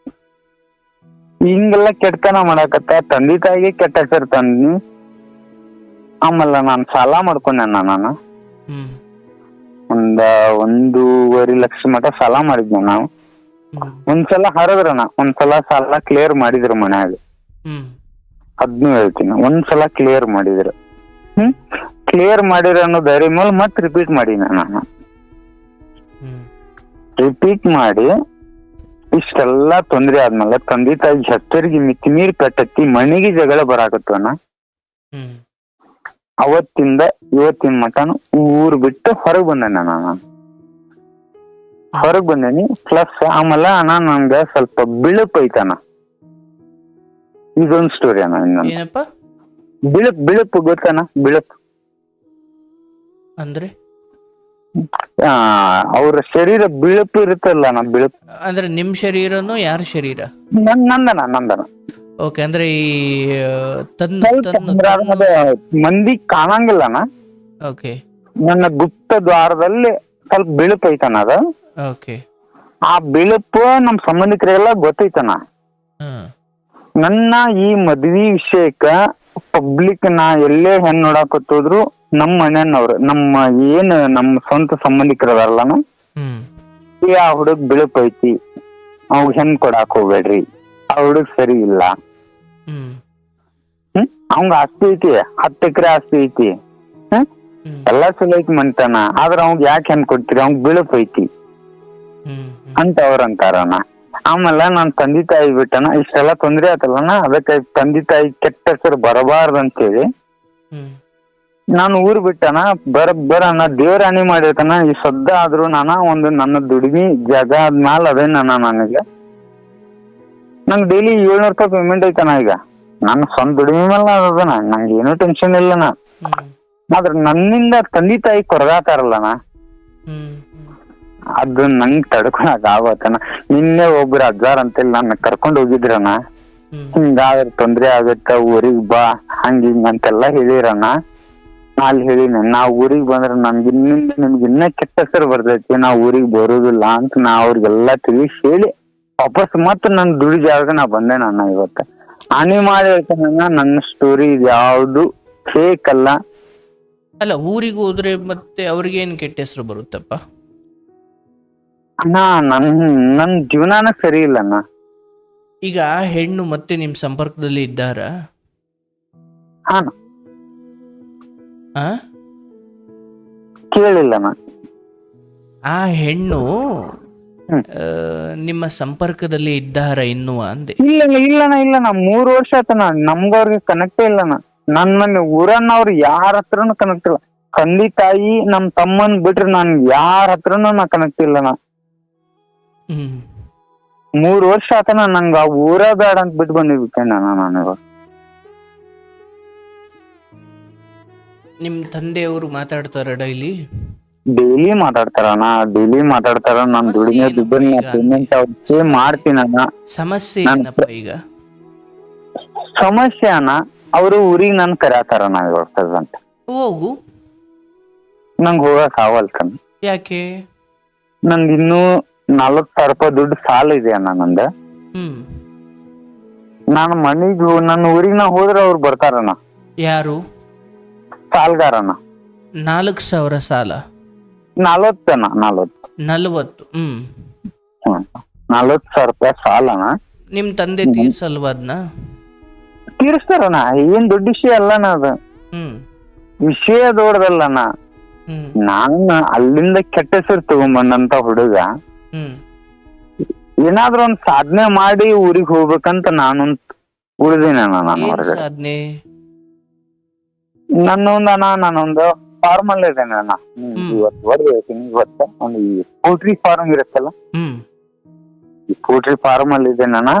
ಹಿಂಗೆಲ್ಲ ಕೆಟ್ಟತನ ಮಾಡಾಕತ್ತ, ತಂದೆ ತಾಯಿಗೆ ಕೆಟ್ಟ ಹೆಸರು ತಂದಿ. ಆಮೇಲೆ ನಾನು ಸಾಲ ಮಾಡ್ಕೊಂಡೆ. ನಾನು 1.5 ಲಕ್ಷ ಮಟ ಸಾಲ ಮಾಡಿದ್ನ. ನಾವು ಒಂದ್ಸಲ ಹರದ್ರಣ, ಒಂದ್ಸಲ ಸಾಲ ಕ್ಲಿಯರ್ ಮಾಡಿದ್ರು ಮನ್ಯಾಗ. ಅದ್ನು ಹೇಳ್ತೀನಿ, ಒಂದ್ಸಲ ಕ್ಲಿಯರ್ ಮಾಡಿದ್ರು. ಕ್ಲಿಯರ್ ಮಾಡಿರ ಅನ್ನೋ ಧೈರ್ಯ ಮೇಲೆ ಮತ್ತೆ ರಿಪೀಟ್ ಮಾಡಿನ ನಾನು. ರಿಪೀಟ್ ಮಾಡಿ ಇಷ್ಟೆಲ್ಲ ತೊಂದ್ರೆ ಆದ್ಮೇಲೆ ತಂದೆ ತಾಯಿ ಹೆಸರಿಗೆ ಮಿತಿ ಮೀರಿ ಪೆಟ್ಟತ್ತಿ ಮನೆಗೆ ಜಗಳ ಬರಾಕತ್ತವನ. ಅವತ್ತಿಂದ ಇವತ್ತಿನ ಮಟನು ಊರ್ ಬಿಟ್ಟು ಹೊರಗ್ ಬಂದೇನ ನಾನು. ಹೊರಗ್ ಬಂದೇನಿ. ಪ್ಲಸ್ ಆಮೇಲೆ ಅಣ್ಣ ನಂಗ ಸ್ವಲ್ಪ ಬಿಳುಪ್ ಐತನ. ಇದೊಂದು ಸ್ಟೋರಿ ಅಣ್ಣ. ಇನ್ನೊಂದು ಬಿಳುಪ್ ಗೊತ್ತನ? ಬಿಳುಪ್ ಅಂದ್ರೆ ಅವ್ರ ಶರೀರ ಬಿಳುಪು ಇರುತ್ತಲ್ಲ, ಬಿಳುಪು ಅಂದ್ರೆ ನಿಮ್ ಶರೀರನು ಯಾರ ಶರೀರ? ನಂದನ. ಓಕೆ, ಅಂದ್ರೆ ಈ ಮಂದಿ ಕಾಣಂಗಿಲ್ಲನ. ಓಕೆ, ನನ್ನ ಗುಪ್ತ ದ್ವಾರದಲ್ಲಿ ಸ್ವಲ್ಪ ಬಿಳುಪು ಐತನ ಅದ. ಓಕೆ, ಆ ಬಿಳುಪು ನಮ್ ಸಂಬಂಧಿಕರಿಗೆಲ್ಲ ಗೊತ್ತೈತನ. ನನ್ನ ಈ ಮದ್ವಿ ವಿಷಯಕ್ಕ ಪಬ್ಲಿಕ್ ನಾ ಎಲ್ಲೇ ಹೆಣ್ ನೋಡಾಕತ್ತೋದ್ರು ನಮ್ಮ ಮನೆಯವ್ರು, ನಮ್ಮ ಸ್ವಂತ ಸಂಬಂಧಿಕರದಾರಲ್ಲ, ಆ ಹುಡುಗ್ ಬಿಳುಪ್ ಐತಿ, ಅವ್ ಹೆಣ್ ಕೊಡಾಕ್ ಹೋಗ್ಬೇಡ್ರಿ, ಆ ಹುಡುಗ್ ಸರಿ ಇಲ್ಲ, ಅವಂಗ ಆಸ್ತಿ ಐತಿ, 10 ಎಕರೆ ಆಸ್ತಿ ಐತಿ, ಎಲ್ಲಾ ಚಲೋ ಐತಿ ಮಂತಾನ, ಆದ್ರ ಅವಂಗ ಯಾಕೆ ಹೆಣ್ ಕೊಡ್ತೀರಿ, ಅವಂಗ ಬಿಳುಪ್ ಐತಿ ಅಂತ ಅವ್ರ ಅಂತಾರಣ. ಆಮೇಲೆ ನಾನ್ ತಂದೆ ತಾಯಿ ಬಿಟ್ಟನ, ಇಷ್ಟೆಲ್ಲಾ ತೊಂದ್ರೆ ಆತಲ್ಲನ, ಅದಕ್ಕೆ ತಂದೆ ತಾಯಿ ಕೆಟ್ಟ ಹೆಸರು ಬರಬಾರ್ದು ಅಂತೇಳಿ ನಾನು ಊರ್ ಬಿಟ್ಟನ ಬರಣ್ಣ ದೇವ್ರಾಣಿ ಮಾಡಿರ್ತಾನ ಈ ಸದ್ದ ಆದ್ರೂ ಒಂದು ನನ್ನ ದುಡಿಮಿ ಜಾಗ ಆದ್ಮ್ಯಾಲ ಅದೇನ ನನಗೆ ನಂಗೆ ಡೈಲಿ 700 ರೂಪಾಯಿ ಪೇಮೆಂಟ್ ಐತನ. ಈಗ ನನ್ನ ಸ್ವಂತ ದುಡಿಮೆ ಮೇಲೆ ಅದನ, ನಂಗೆ ಏನೂ ಟೆನ್ಷನ್ ಇಲ್ಲನ. ಆದ್ರ ನನ್ನಿಂದ ತಂದೆ ತಾಯಿ ಕೊರಗಾತಾರಲ್ಲನ, ಅದು ನಂಗ್ ತಡ್ಕೊಳಕ್ ಆಗತ್ತನ. ನಿನ್ನೆ ಒಬ್ರು ಅಜ್ಜಾರ್ ಅಂತೇಳಿ ನನ್ನ ಕರ್ಕೊಂಡ್ ಹೋಗಿದ್ರನ, ಹಿಂಗಾದ್ರ ತೊಂದ್ರೆ ಆಗತ್ತ ಊರಿಗ್ ಬಾ ಹಂಗ ಹಿಂಗ ಅಂತೆಲ್ಲಾ ಹೇಳಿರನ. ಅಲ್ಲಿ ಹೇಳಿನ ನಾ ಊರಿಗ್ ಬಂದ್ರ ನನ್ಗೆ ನಿಮ್ಗೆ ಇನ್ನ ಕೆಟ್ಟ ಹೆಸರು ಬರ್ತೈತಿ, ನಾ ಊರಿಗ್ ಬರೋದಿಲ್ಲ ಅಂತ ನಾ ಅವ್ರಿಗೆಲ್ಲಾ ತಿಳಿಸಿ ಹೇಳಿ ವಾಪಸ್ ಮತ್ ನನ್ ದುಡಿ ಜಾಗ ನಾ ಬಂದೆ. ನನ್ನ ಇವತ್ತ ಹಾನಿ ಮಾಡಿ ಹೇಳ್ತಾನ, ನನ್ನ ಸ್ಟೋರಿ ಯಾವ್ದು ಫೇಕ್ ಅಲ್ಲ. ಅಲ್ಲ, ಊರಿಗೆ ಹೋದ್ರೆ ಮತ್ತೆ ಅವ್ರಿಗೆ ಏನ್ ಕೆಟ್ಟ ಹೆಸರು ಬರುತ್ತಪ್ಪ? ಅಣ್ಣ ನನ್ ಜೀವನಾನ ಸರಿ ಇಲ್ಲಣ್ಣ. ಈಗ ಹೆಣ್ಣು ಮತ್ತೆ ನಿಮ್ ಸಂಪರ್ಕದಲ್ಲಿ ಇದ್ದಾರ? ಹಾ ಆ ಕೇಳಿಲ್ಲಣ್ಣ. ಆ ಹೆಣ್ಣು ನಿಮ್ಮ ಸಂಪರ್ಕದಲ್ಲಿ ಇದ್ದಾರ ಇನ್ನು ಅಂದೆ? ಇಲ್ಲಣ್ಣ 3 ವರ್ಷ ಆತನ ನಮ್ಗ ಅವ್ರಿಗೆ ಕನೆಕ್ಟೇ ಇಲ್ಲಣ್ಣ. ನನ್ನ ಊರನ್ನವ್ರು ಯಾರ ಹತ್ರನು ಕನೆಕ್ಟ್ ಇಲ್ಲ. ತಂದೆ ತಾಯಿ ನಮ್ ತಮ್ಮನ್ ಬಿಟ್ರೆ ನನ್ ಯಾರ ಹತ್ರನು ನಾ ಕನೆಕ್ಟ್ ಇಲ್ಲಣ್ಣ. 3 ವರ್ಷ ಆತನ ನಂಗ ಆ ಊರ ಬೇಡ ಅಂತ ಬಿಟ್ಟು ಬಂದಿರ್ತೇನೆ ನಾನು. ನಿಮ್ ತಂದೆಯವರು ಮಾತಾಡ್ತಾರ ಡೈಲಿ ಮಾತಾಡ್ತಾರ. ನನ್ ದುಡಿಮೆ ದುಡ್ಡನ್ನ ಪೇಮೆಂಟ್ ಅವ್ರಿಗೆ ಮಾಡ್ತೀನಣ್ಣ. ಸಮಸ್ಯೆ ಏನಪ್ಪ ಈಗ? ಸಮಸ್ಯೆ ಅಣ್ಣ, ಅವರು ಊರಿಗೆ ನನ್ ಕರ್ಯಾತಾರಣ್ಣ ಇವಾಗ ಪ್ರೆಸೆಂಟ್. ಹೋಗು. ನಂಗ್ ಹೋಗಕ್ ಆಗಲ್ತಣ್ಣ. ಯಾಕೆ? ನಂದ್ ಇನ್ನೂ 40,000 ರೂಪಾಯಿ ದುಡ್ಡು ಸಾಲ ಇದೆ ಅಣ್ಣ ನಂದ. ನಾನು ಮನಿಗ್ ನನ್ನ ಊರಿಗೆ ನಾ ಹೋದ್ರೆ ಅವ್ರು ಬರ್ತಾರಣ್ಣ. ಯಾರು? ಸಾಲ್ಗಾರಣ್ಣ. 4,000 ಸಾಲ? 40 ಅಣ್ಣ. 40. 40,000 ರೂಪಾಯಿ ಸಾಲಣ್ಣ. ನಿಮ್ ತಂದೆ ತೀರ್ಸಲ್ವಾದ್ನ? ತೀರ್ಸ್ತಾರಣ್ಣ, ಏನ್ ದೊಡ್ಡ ವಿಷಯ ಅಲ್ಲಣ್ಣ ಅದು. ವಿಷಯ ದೊಡ್ಡದಲ್ಲಣ್ಣ. ನಾನು ಅಲ್ಲಿಂದ ಕೆಟ್ಟ ಹೆಸರು ತಗೊಂಬಂದಂತ ಹುಡುಗ ಏನಾದ್ರೂ ಒಂದ್ ಸಾಧನೆ ಮಾಡಿ ಊರಿಗೆ ಹೋಗ್ಬೇಕಂತ ನಾನೊಂದ್ ಉಳಿದಿನಣ್ಣ. ನಾನು ಸಾಧನೆ ನಾನೊಂದು ಫಾರ್ಮ್ ಅಲ್ಲಿ ಇದ್ದೇನೆ ಅಣ್ಣ. ಇವತ್ತು ಹೊರಗೆ ಇವತ್ತ ಒಂದು ಈ ಪೋಲ್ಟ್ರಿ ಫಾರ್ಮ್ ಇರುತ್ತಲ್ಲ, ಈ ಪೋಲ್ಟ್ರಿ ಫಾರ್ಮ್ ಅಲ್ಲಿ ಇದ್ದೇನಣ್ಣ.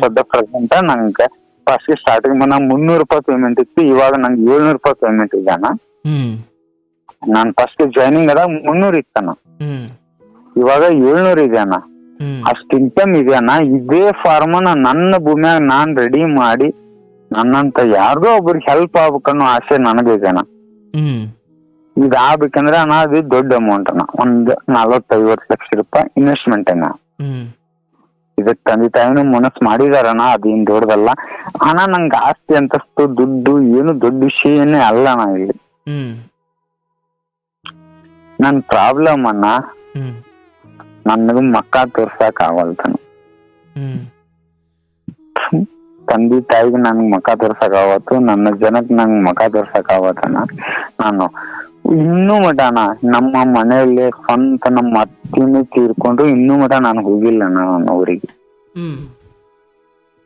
ಸದ್ಯ ಪ್ರೆಸೆಂಟ್ ನಂಗೆ ಫಸ್ಟ್ ಸ್ಟಾರ್ಟಿಂಗ್ 300 ರೂಪಾಯಿ ಪೇಮೆಂಟ್ ಇತ್ತು, ಇವಾಗ ನಂಗೆ 700 ರೂಪಾಯಿ ಪೇಮೆಂಟ್ ಇದೆ ಅಣ್ಣ. ನಾನ್ ಫಸ್ಟ್ ಜಾಯ್ನಿಂಗ್ ಅದಾಗ 300 ಇತ್ತಣ್ಣ, ಇವಾಗ 700 ಇದೆ ಅಣ್ಣ. ಅಷ್ಟು ಇನ್ಕಮ್ ಇದೆ ಅಣ್ಣ. ಇದೇ ಫಾರ್ಮನ್ನ ನನ್ನ ಭೂಮಿಯಾಗ ನಾನ್ ರೆಡಿ ಮಾಡಿ ನನ್ನಂತ ಯಾರಿಗೋ ಒಬ್ರಿಗೆ ಹೆಲ್ಪ್ ಆಗ್ಬೇಕನ್ನೋ ಆಸೆ ನನಗಿದೆ ಅಣ್ಣ. ಇದಾಗ್ಬೇಕಂದ್ರೆ ಅಣ್ಣ ಅದು ದೊಡ್ಡ ಅಮೌಂಟ್ ಅಣ್ಣ. ಒಂದ್ 40-50 ಲಕ್ಷ ರೂಪಾಯಿ ಇನ್ವೆಸ್ಟ್ಮೆಂಟ್ ಅಣ್ಣ. ಇದಕ್ ತಂದೆ ತಾಯಿನೂ ಮನಸ್ಸು ಮಾಡಿದಾರಣ್ಣ, ಅದೇನ್ ದೊಡ್ಡದಲ್ಲ ಅಣ್ಣ. ನಂಗೆ ಆಸ್ತಿ ಅಂತಸ್ತು ದುಡ್ಡು ಏನು ದೊಡ್ಡ ವಿಷಯನೇ ಅಲ್ಲ ಅಣ್ಣ. ಇಲ್ಲಿ ನನ್ ಪ್ರಾಬ್ಲಮ್ ಅಣ್ಣ, ನನಗ ಮಕ್ಕ ತೋರ್ಸಕ್ ಆಗಲ್ತನ. ತಂದೆ ತಾಯಿಗೆ ನಂಗ್ ಮಕ್ಕ ತೋರ್ಸಕ್ ಆವತ್ತು, ನನ್ನ ಜನಕ್ ನಂಗ್ ಮಕ್ಕ ತೋರ್ಸಕ್ ಆವತ್ತಣ್ಣ. ನಾನು ಇನ್ನೂ ಮಠ ಅಣ್ಣ ನಮ್ಮ ಮನೆಯಲ್ಲಿ ಸ್ವಂತ ನಮ್ಮ ಅತ್ತಿನೇ ತೀರ್ಕೊಂಡು ಇನ್ನೂ ಮಠ ನಾನು ಹೋಗಿಲ್ಲ ಅಣ್ಣ ನನ್ನ ಊರಿಗೆ.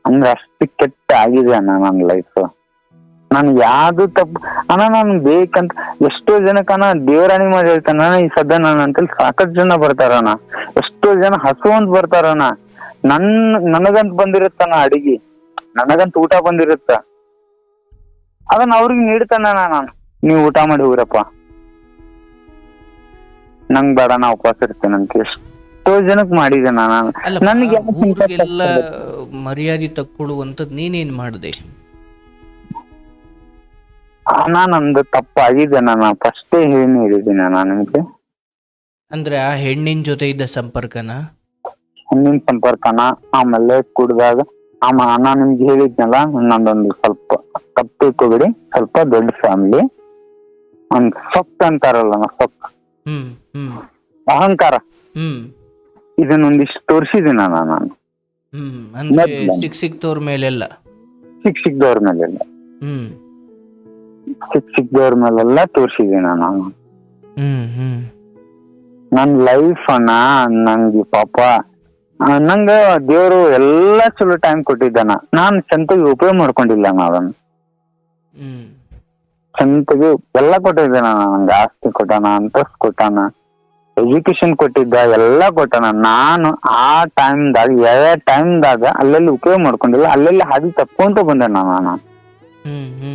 ಅಂದ್ರೆ ಅಷ್ಟು ಕೆಟ್ಟ ಆಗಿದೆ ಅಣ್ಣ ನನ್ನ ಲೈಫ್. ನಾನು ಯಾವ್ದು ತಪ್ಪು ಅಣ್ಣ, ನಾನು ಬೇಕಂತ ಎಷ್ಟೋ ಜನಕ್ಕಣ್ಣ ದೇವರಾಣಿ ಮಾಡಿ ಹೇಳ್ತಾನ. ಈ ಸದ್ಯ ನನ್ನ ಅಂತೇಳಿ ಸಾಕಷ್ಟು ಜನ ಬರ್ತಾರಣ್ಣ, ಎಷ್ಟೋ ಜನ ಹಸುವಂತ ಬರ್ತಾರಣ್ಣ. ನನಗಂತ ಬಂದಿರುತ್ತಣ್ಣ ಅಡಿಗೆ, ನನಗಂತ ಊಟ ಬಂದಿರುತ್ತ, ಅದನ್ನ ಅವ್ರಿಗೆ ನೀಡ್ತಾನ ನಾನು. ನೀವ್ ಊಟ ಮಾಡಿ ಹೋಗ್ರಪ್ಪ, ನಂಗ್ ಬೇಡ ನಾ ಉಪವಾಸ ಇರ್ತೇನೆ ಅಂತ ಎಷ್ಟೋ ಜನಕ್ ಮಾಡಿದೆ ನಾನು. ನನಗೆ ಮರ್ಯಾದೆ ತಕ್ಕೊಡುವಂತದ್ ನೀನೇನ್ ಮಾಡಿದೆ ಅಣ್ಣ? ನಂದು ತಪ್ಪಾಗಿದೆ, ನಾನು ಫಸ್ಟೇ ಹೇಳಿದ್ದೀನಿ ಅಣ್ಣ ನಿಮ್ಗೆ. ಅಂದ್ರೆ ಆ ಹೆಣ್ಣಿನ ಜೊತೆ ಇದ್ದ ಸಂಪರ್ಕನ ಆಮೇಲೆ ಕುಡ್ದಾಗ ಅಣ್ಣ ನಿಮ್ಗೆ ಹೇಳಿದ್ನಲ್ಲ, ನಂದೊಂದು ಸ್ವಲ್ಪ ತಪ್ಪು ತಿಳ್ಕೊಬೇಡಿ, ಸ್ವಲ್ಪ ದೊಡ್ಡ ಫ್ಯಾಮಿಲಿ. ಒಂದ್ ಸೊಕ್ಕು ಅಂತಾರಲ್ಲ, ಸೊಕ್ಕು ಅಹಂಕಾರ, ಇದನ್ನೊಂದಿಷ್ಟು ತೋರ್ಸಿದ್ದೀನ ನಾನು. ಸಿಕ್ದವ್ರ ಮೇಲೆಲ್ಲ ಸಿಕ್ದವ್ರ ಮೇಲೆಲ್ಲ ತೋರ್ಸಿದ್ದೀನ ನಾನು. ನನ್ ಲೈಫ್ ಅಣ್ಣ, ನಂಗೆ ಪಾಪ ನಂಗ ದೇವ್ರು ಎಲ್ಲಾ ಚಲೋ ಟೈಮ್ ಕೊಟ್ಟಿದ್ದಾನ. ನಾನ್ ಚಂತಗೆ ಉಪಯೋಗ ಮಾಡ್ಕೊಂಡಿಲ್ಲ ಅದನ್ನ. ಚಂದಗೆ ಎಲ್ಲಾ ಕೊಟ್ಟಿದ್ದಾನ, ನಂಗೆ ಆಸ್ತಿ ಕೊಟ್ಟಾನ, ಅಂತಸ್ತು ಕೊಟ್ಟಾನ, ಎಜುಕೇಶನ್ ಕೊಟ್ಟಿದ್ದ, ಎಲ್ಲಾ ಕೊಟ್ಟಾನ. ನಾನು ಆ ಟೈಮ್ದಾಗ ಯಾವ ಟೈಮ್ದಾಗ ಅಲ್ಲೆಲ್ಲಿ ಉಪಯೋಗ ಮಾಡ್ಕೊಂಡಿಲ್ಲ, ಅಲ್ಲೆಲ್ಲಿ ಹಾದಿ ತಪ್ಕೊಂತ ಬಂದೆ ನಾನು.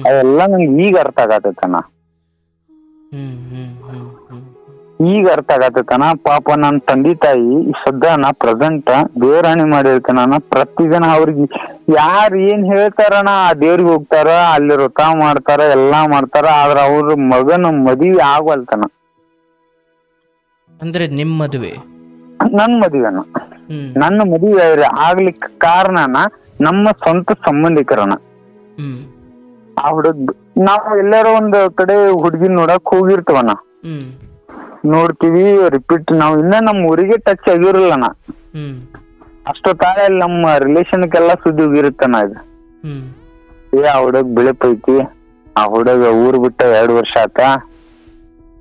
ಅವೆಲ್ಲ ನಂಗೆ ಈಗ ಅರ್ಥ ಆಗತ್ತನ, ಈಗ ಅರ್ಥ ಆಗತ್ತನ. ಪಾಪ ನನ್ ತಂದೆ ತಾಯಿ ಸದ್ಯನ ಪ್ರೆಸೆಂಟ್ ದೇವರಾಣಿ ಮಾಡಿರ್ತಾನ. ಪ್ರತಿದಿನ ಅವ್ರಿಗೆ ಯಾರು ಏನ್ ಹೇಳ್ತಾರಣ ಆ ದೇವ್ರಿಗೆ ಹೋಗ್ತಾರ, ಅಲ್ಲಿ ವ್ರತ ಮಾಡ್ತಾರ, ಎಲ್ಲಾ ಮಾಡ್ತಾರ. ಆದ್ರ ಅವ್ರ ಮಗನ ಮದುವೆ ಆಗವಲ್ತನ. ಅಂದ್ರೆ ನಿಮ್ ಮದುವೆ? ನನ್ ಮದುವೆನ, ನನ್ನ ಮದುವೆ ಆಗ್ಲಿಕ್ಕೆ ಕಾರಣನ ನಮ್ಮ ಸ್ವಂತ ಸಂಬಂಧಿಕರನ. ಆ ಹುಡುಗ ನಾವು ಎಲ್ಲಾರ ಒಂದ್ ಕಡೆ ಹುಡ್ಗಿನ್ ನೋಡಕ್ ಹೋಗಿರ್ತವನ, ನೋಡ್ತೀವಿ ರಿಪೀಟ್. ನಾವ್ ಇನ್ನ ನಮ್ ಊರಿಗೆ ಟಚ್ ಆಗಿರಲ್ಲನ. ಅಷ್ಟೊತ್ತಾಗ ಅಲ್ಲಿ ನಮ್ಮ ರಿಲೇಷನ್ಗೆಲ್ಲ ಸುದ್ದಿ ಹೋಗಿರುತ್ತನ. ಇದು ಆ ಹುಡುಗ ಬೆಳಪೈತಿ, ಆ ಹುಡುಗ ಊರ್ ಬಿಟ್ಟ 2 ವರ್ಷ ಆತ,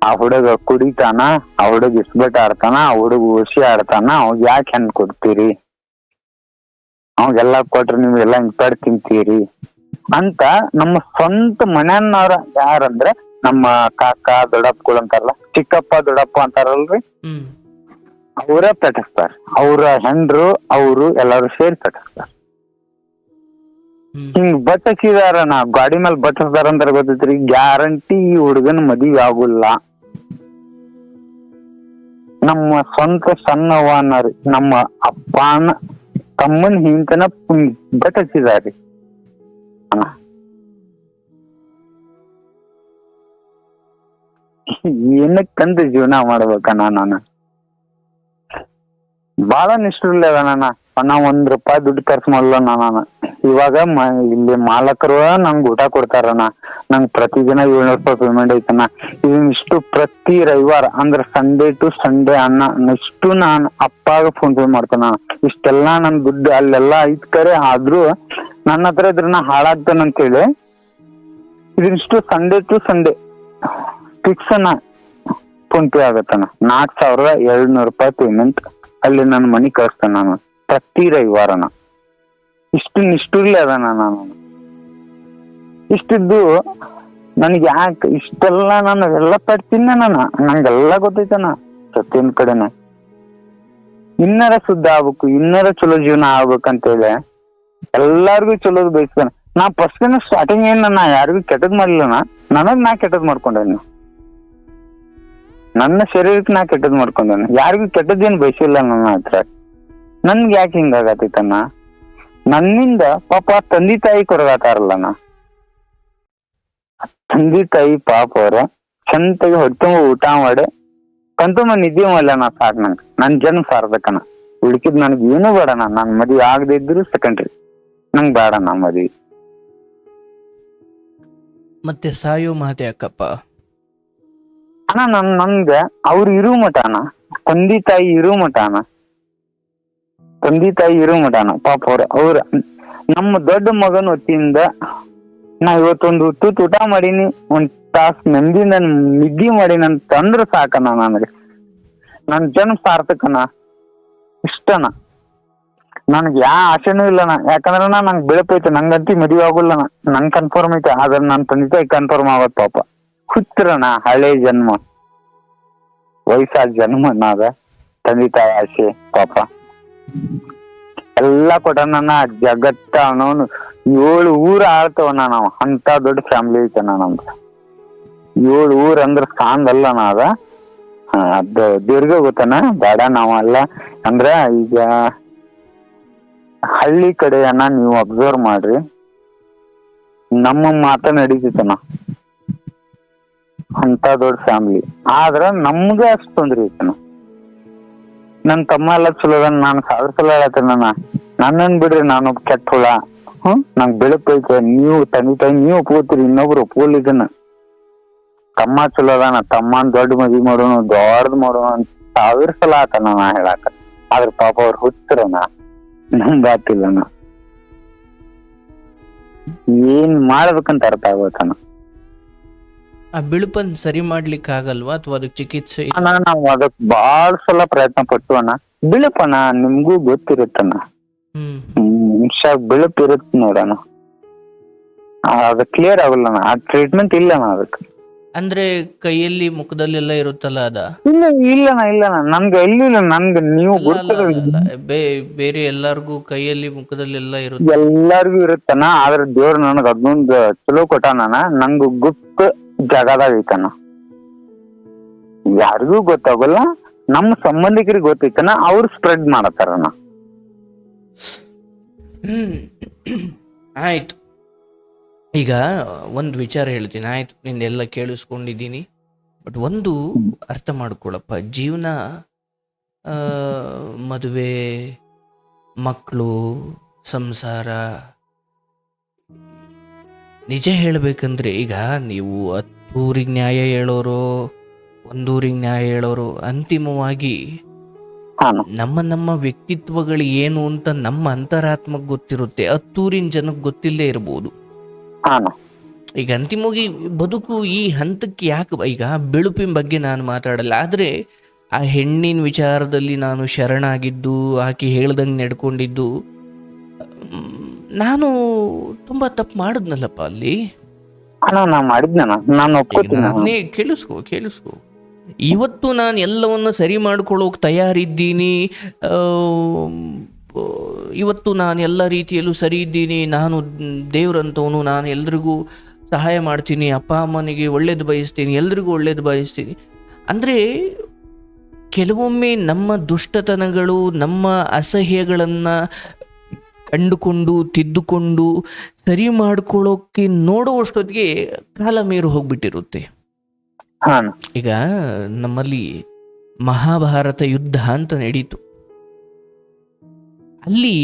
ಆ ಹುಡುಗ ಕುಡಿತಾನ, ಆ ಹುಡುಗ ಇಸ್ಬೆಟ್ ಆಡ್ತಾನ, ಆ ಹುಡುಗ ಹುಸಿ ಆಡ್ತಾನ. ಅವಾಗ ಯಾಕೆ ಹೆಣ್ ಕೊಡ್ತೀರಿ, ಅವಾಗೆಲ್ಲಾ ಕೊಟ್ರಿ ನೀವೆಲ್ಲಾ ಹಿಂಗ್ ಪಡ್ ತಿಂತೀರಿ ಅಂತ ನಮ್ಮ ಸ್ವಂತ ಮನೆಯವ್ರ ಯಾರಂದ್ರೆ ನಮ್ಮ ಕಾಕ ದೊಡ್ಡಪ್ಪಗಳು ಅಂತಾರಲ್ಲ, ಚಿಕ್ಕಪ್ಪ ದೊಡ್ಡಪ್ಪ ಅಂತಾರಲ್ರಿ, ಅವರೇ ಪೆಟಸ್ತಾರ. ಅವ್ರ ಹೆಂಡ್ರು ಅವರು ಎಲ್ಲಾರು ಸೇರಿ ಪೆಟಸ್ತಾರ. ಹಿಂಗ್ ಬಟ್ಟಸಿದಾರ, ನಾ ಗಾಡಿ ಮೇಲೆ ಬಟ್ಟಸ್ದಾರ ಅಂತಾರ ಗೊತ್ತೈತ್ರಿ. ಗ್ಯಾರಂಟಿ ಈ ಹುಡುಗನ ಮದುವೆ ಆಗುಲ್ಲ. ನಮ್ಮ ಸ್ವಂತ ಸಣ್ಣವ್ವ ಅನ್ನೋರಿ, ನಮ್ಮ ಅಪ್ಪನ ತಮ್ಮನ್ ಹಿಂತನ ಬಟ್ಟಸಿದಾರಿ. ಏನಕ್ಕಂತ ಜೀವನ ಮಾಡ್ಬೇಕಣ್ಣ ನಾನು? ಬಾಳ ನಿಷ್ಠುರ್ಲೆ ನಾನು. ₹1 ದುಡ್ಡು ಖರ್ಚು ಮಾಡಲ್ಲ ನಾನು. ಇವಾಗ ಇಲ್ಲಿ ಮಾಲಕರು ನಂಗೆ ಊಟ ಕೊಡ್ತಾರಣ್ಣ. ನಂಗೆ ಪ್ರತಿದಿನ 700 ರೂಪಾಯಿ ಪೇಮೆಂಟ್ ಐತಣ್ಣ. ಇಷ್ಟು ಪ್ರತಿ ರವಿವಾರ ಅಂದ್ರೆ ಸಂಡೇ ಟು ಸಂಡೇ ಅನ್ನ ಇಷ್ಟು ನಾನು ಅಪ್ಪಾಗ ಫೋನ್ ಪೇ ಮಾಡ್ತಾನ. ಇಷ್ಟೆಲ್ಲಾ ನನ್ ದುಡ್ಡು ಅಲ್ಲೆಲ್ಲಾ ಐತ್ ಕರೆ, ಆದ್ರೂ ನನ್ನ ಹತ್ರ ಇದ್ರನ್ನ ಹಾಳಾಗ್ತಾನಂತೇಳಿ ಇದಿಷ್ಟು ಸಂಡೇ ಟು ಸಂಡೇ ಫಿಕ್ಸ್ ಅನ್ನ ಫೋನ್ ಪೇ ಆಗತ್ತಣ್ಣ. 4200 ರೂಪಾಯಿ ಪೇಮೆಂಟ್ ಅಲ್ಲಿ ನನ್ನ ಮನಿ ಕಳಿಸ್ತಾನ ನಾನು ಪ್ರತಿ ರವಿವಾರನ. ಇಷ್ಟು ನಿಷ್ಠುರ್ಲೆ ಅದಣ್ಣ ನಾನು. ಇಷ್ಟಿದ್ದು ನನ್ಗೆ ಯಾಕೆ ಇಷ್ಟೆಲ್ಲ ನಾನು ಎಲ್ಲ ಪಡ್ತೀನಿ ನಾನು, ನಂಗೆಲ್ಲ ಗೊತ್ತೈತಣ್ಣ ಪ್ರತಿಯೊಂದ್ ಕಡೆನೆ. ಇನ್ನರ ಶುದ್ಧ ಆಗ್ಬೇಕು, ಇನ್ನರ ಚಲೋ ಜೀವನ ಆಗ್ಬೇಕಂತೇಳಿ ಎಲ್ಲಾರ್ಗು ಚಲೋದ್ ಬಯಸ್ತಾನ. ನಾ ಫಸ್ಟ್ ಸ್ಟಾರ್ಟಿಂಗ್ ಏನ್ ನಾ ಯಾರಿಗೂ ಕೆಟ್ಟದ್ ಮಾಡ್ಲಿಲ್ಲಣ್ಣ, ನನಗ್ ನಾ ಕೆಟ್ಟದ್ ಮಾಡ್ಕೊಂಡೇನು. ನನ್ನ ಶರೀರಕ್ಕೆ ನಾ ಕೆಟ್ಟದ್ ಮಾಡ್ಕೊಂಡೇನು, ಯಾರಿಗೂ ಕೆಟ್ಟದ್ದೇನು ಬಯಸಿಲ್ಲ ನನ್ನ ಹತ್ರ. ನನ್ಗೆ ಯಾಕೆ ಹಿಂಗಾಗತ್ತೈತಣ್ಣ? ನನ್ನಿಂದ ಪಾಪ ತಂದೆ ತಾಯಿ ಕೊರಗಾತಾರಲ್ಲಣ್ಣ. ತಂದೆ ತಾಯಿ ಪಾಪ ಅವ್ರ ಚಂದಾಗಿ ಹೊಟ್ಟೆ ಊಟ ಮಾಡಿ ಕಂತುಂಬ ನಿದ್ದೆ ಮಾಡಲ್ಲ ಸಾಕ್ ನಂಗೆ. ನನ್ ಜನ್ಮ ಸಾರ್ಬೇಕಣ್ಣ. ಉಳ್ಕಿದ್ ನನ್ಗೆ ಏನೂ ಬೇಡಣ್ಣ. ನನ್ ಮದ್ವೆ ಆಗದೆ ಇದ್ರು ಸೆಕೆಂಡ್ರಿ, ನಂಗ್ ಬೇಡಣ್ಣ ಮದ್ವಿ. ಮತ್ತೆ ಸಾಯೋ ಮಾತೆ ಅಕ್ಕಪ್ಪ ಅಣ್ಣ, ನನ್ಗೆ ಅವ್ರು ಇರು ಮಠ ಅಣ್ಣ, ತಂದೆ ತಾಯಿ ಇರು ಮಠ ಅಣ್ಣ, ತಂದೆ ತಾಯಿ ಇರು ಮಠ ಅಣ್ಣ. ಪಾಪ ಅವ್ರ ನಮ್ಮ ದೊಡ್ಡ ಮಗನ ಹೊತ್ತಿಂದ ನಾ ಇವತ್ತೊಂದು ತುತ್ತು ಊಟ ಮಾಡೀನಿ, ಒಂದ್ ತಾಸ್ ನೆಮ್ಮದಿ ನನ್ ನಿದ್ದೆ ಮಾಡೀನಿ ಅಂತ ಅಂದ್ರ ಸಾಕಣ್ಣ ನನಗೆ. ನನ್ ಜನ್ಮ ಸಾರ್ಥಕನ ಇಷ್ಟನ. ನನ್ಗೆ ಯಾ ಆಸೆನೂ ಇಲ್ಲಣ್ಣ. ಯಾಕಂದ್ರ ನಂಗೆ ಬೆಳಪೈತೆ, ನಂಗಂತಿ ಮದುವೆ ಆಗುಲ್ಲಣ್ಣ. ನಂಗ್ ಕನ್ಫರ್ಮ್ ಐತೆ, ಆದ್ರೆ ನನ್ ತಂದೆ ತಾಯಿ ಕನ್ಫರ್ಮ್ ಆಗತ್ ಪಾಪ. ಹುಚ್ಚರಣ್ಣ, ಹಳೆ ಜನ್ಮ, ವಯಸ್ಸಾದ ಜನ್ಮ ನಾದ ತಂದೆ ತಾಯಿ ಆಸೆ ಪಾಪ ಎಲ್ಲಾ ಕೊಟ್ಟಣ್ಣ. ಜಗತ್ತ ಅನ್ನೋನು 7 ಊರ್ ಆಳ್ತವಣ್ಣ ನಾವು. ಅಂತ ದೊಡ್ಡ ಫ್ಯಾಮಿಲಿ ಐತಣ್ಣ ನಮ್ದು. 7 ಊರ್ ಅಂದ್ರ ಸಾಂದಲ್ಲಣ್ಣ ಅದ. ಅದ್ ದೀರ್ಘ ಗೊತ್ತನ ಬೇಡ ನಾವೆಲ್ಲ. ಅಂದ್ರ ಈಗ ಹಳ್ಳಿ ಕಡೆ ಅಣ್ಣ ನೀವು ಅಬ್ಸರ್ವ್ ಮಾಡ್ರಿ, ನಮ್ಮ ಮಾತ ನಡೀತಿತ್ತಣ್ಣ. ಅಂತ ದೊಡ್ಡ ಫ್ಯಾಮಿಲಿ ಆದ್ರ ನಮ್ಗೆ ಅಷ್ಟು ತೊಂದ್ರೆ ಐತಣ್ಣ. ನನ್ ತಮ್ಮ ಎಲ್ಲ ಚಲೋ ಅದ, ನಾನು 1000 ಸಲ ಹೇಳತ್ತಣ್ಣ. ನನ್ನನ್ ಬಿಡ್ರಿ, ನಾನೊಬ್ಬ ಕೆಟ್ಟ ಹುಳ. ನಂಗ್ ಬೆಳಪೈತೆ, ನೀವು ತಂದೆ ತಾಯಿ ನೀವು ಒಪ್ಕೋತೀರಿ, ಇನ್ನೊಬ್ರು ಒಪ್ಕೊಲಿದನ್ನ. ತಮ್ಮ ಚಲೋ ಅದಾನ, ತಮ್ಮನ್ ದೊಡ್ಡ ಮದ್ವಿ ಮಾಡೋನು, ದೊಡ್ಡದ್ ಮಾಡೋನು ಅಂತ 1000 ಸಲ ಆತಣ್ಣ ನಾ ಹೇಳಾಕ. ಆದ್ರ ಪಾಪ ಅವ್ರು ಹುಚ್ಚರಣ್ಣ, ನಂಗಾತಿಲ್ಲಣ್ಣ. ಏನ್ ಮಾಡ್ಬೇಕಂತ ಅರ್ಥ ಆಗ್ಬೇಕಣ್ಣ. ಆ ಬಿಳುಪನ್ ಸರಿ ಮಾಡ್ಲಿಕ್ಕೆ ಆಗಲ್ವಾ, ಅಥವಾ ಅದಕ್ಕೆ ಚಿಕಿತ್ಸೆ? ನಾವು ಅದಕ್ ಬಾಳ ಸಲ ಪ್ರಯತ್ನ ಪಟ್ಟು ಅಣ್ಣ. ಬಿಳುಪಣ್ಣ ನಿಮ್ಗೂ ಗೊತ್ತಿರುತ್ತಣ್ಣ, ಮನುಷ್ಯ ಬಿಳುಪ್ ಇರುತ್ತೆ ನೋಡಣ. ಅದು ಕ್ಲಿಯರ್ ಆಗಲ್ಲ ಆ ಟ್ರೀಟ್ಮೆಂಟ್ ಇಲ್ಲಣ್ಣ ಅದಕ್ಕೆ. ಅಂದ್ರೆ ಕೈಯಲ್ಲಿ ಮುಖದಲ್ಲೆಲ್ಲ ಇರುತ್ತಲ್ಲ ಅದ? ಇಲ್ಲಣ್ಣ ನನ್ಗೆ ಎಲ್ಲಿಲ್ಲ, ನನ್ಗೆ ನೀವು ಅಲ್ಲ ಅಲ್ಲ ಗೊತ್ತಿರೋ ಅಲ್ಲ ಅಲ್ಲ. ಬೇರೆ ಎಲ್ಲಾರ್ಗೂ ಕೈಯಲ್ಲಿ ಮುಖದಲ್ಲೆಲ್ಲ ಇರುತ್ತೆ. ಎಲ್ಲಾರ್ಗು ಇರುತ್ತಣ್ಣ, ಆದ್ರೆ ದೇವ್ರು ನನಗ್ ಅದೊಂದು ಚಲೋ ಕೊಟ್ಟಾನ. ನಂಗ ಗುಪ್ತ ಜಾಗದಾಗ ಐತಣ್ಣ, ಯಾರಿಗೂ ಗೊತ್ತಾಗಲ್ಲ. ನಮ್ಮ ಸಂಬಂಧಿಕರಿಗೆ ಗೊತ್ತೈತಣ್ಣ, ಅವ್ರು ಸ್ಪ್ರೆಡ್ ಮಾಡತ್ತಾರಣ್ಣ. ಆಯ್ತು, ಈಗ ಒಂದು ವಿಚಾರ ಹೇಳ್ತೀನಿ. ಆಯ್ತು, ನಿನ್ನೆಲ್ಲ ಕೇಳಿಸ್ಕೊಂಡಿದ್ದೀನಿ. ಬಟ್ ಒಂದು ಅರ್ಥ ಮಾಡ್ಕೊಳಪ್ಪ, ಜೀವನ ಮದುವೆ, ಮಕ್ಕಳು, ಸಂಸಾರ. ನಿಜ ಹೇಳಬೇಕಂದ್ರೆ ಈಗ ನೀವು 10 ಊರಿಗೆ ನ್ಯಾಯ ಹೇಳೋರು, 1 ಊರಿಗೆ ನ್ಯಾಯ ಹೇಳೋರು, ಅಂತಿಮವಾಗಿ ನಮ್ಮ ವ್ಯಕ್ತಿತ್ವಗಳು ಏನು ಅಂತ ನಮ್ಮ ಅಂತರಾತ್ಮಕ್ಕೆ ಗೊತ್ತಿರುತ್ತೆ. 10 ಊರಿನ ಜನಕ್ಕೆ ಗೊತ್ತಿಲ್ಲದೆ ಇರ್ಬೋದು. ಈಗ ಅಂತಿಮವಾಗಿ ಬದುಕು ಈ ಹಂತಕ್ಕೆ ಯಾಕೆ? ಈಗ ಬಿಳುಪಿನ ಬಗ್ಗೆ ನಾನು ಮಾತಾಡಲ್ಲ, ಆದರೆ ಆ ಹೆಣ್ಣಿನ ವಿಚಾರದಲ್ಲಿ ನಾನು ಶರಣಾಗಿದ್ದು, ಆಕೆ ಹೇಳ್ದಂಗೆ ನಡ್ಕೊಂಡಿದ್ದು, ನಾನು ತುಂಬಾ ತಪ್ಪು ಮಾಡಿದ್ನಲ್ಲಪ್ಪ ಅಲ್ಲಿ. ನಾನೇ ಕೇಳಿಸ್ಕೊ. ಇವತ್ತು ನಾನು ಎಲ್ಲವನ್ನ ಸರಿ ಮಾಡ್ಕೊಳ್ಳೋಕೆ ತಯಾರಿದ್ದೀನಿ. ಇವತ್ತು ನಾನು ಎಲ್ಲ ರೀತಿಯಲ್ಲೂ ಸರಿ ಇದ್ದೀನಿ, ನಾನು ದೇವ್ರಂತವನು, ನಾನು ಎಲ್ರಿಗೂ ಸಹಾಯ ಮಾಡ್ತೀನಿ, ಅಪ್ಪ ಅಮ್ಮನಿಗೆ ಒಳ್ಳೇದು ಬಯಸ್ತೀನಿ, ಎಲ್ರಿಗೂ ಒಳ್ಳೇದು ಬಯಸ್ತೀನಿ ಅಂದರೆ, ಕೆಲವೊಮ್ಮೆ ನಮ್ಮ ದುಷ್ಟತನಗಳು, ನಮ್ಮ ಅಸಹ್ಯಗಳನ್ನು ಕಂಡುಕೊಂಡು ತಿದ್ದುಕೊಂಡು ಸರಿ ಮಾಡ್ಕೊಳ್ಳೋಕೆ ನೋಡುವಷ್ಟೊತ್ತಿಗೆ ಕಾಲ ಮೀರು ಹೋಗ್ಬಿಟ್ಟಿರುತ್ತೆ. ಈಗ ನಮ್ಮಲ್ಲಿ ಮಹಾಭಾರತ ಯುದ್ಧ ಅಂತ ನಡೀತು. ಅಲ್ಲಿ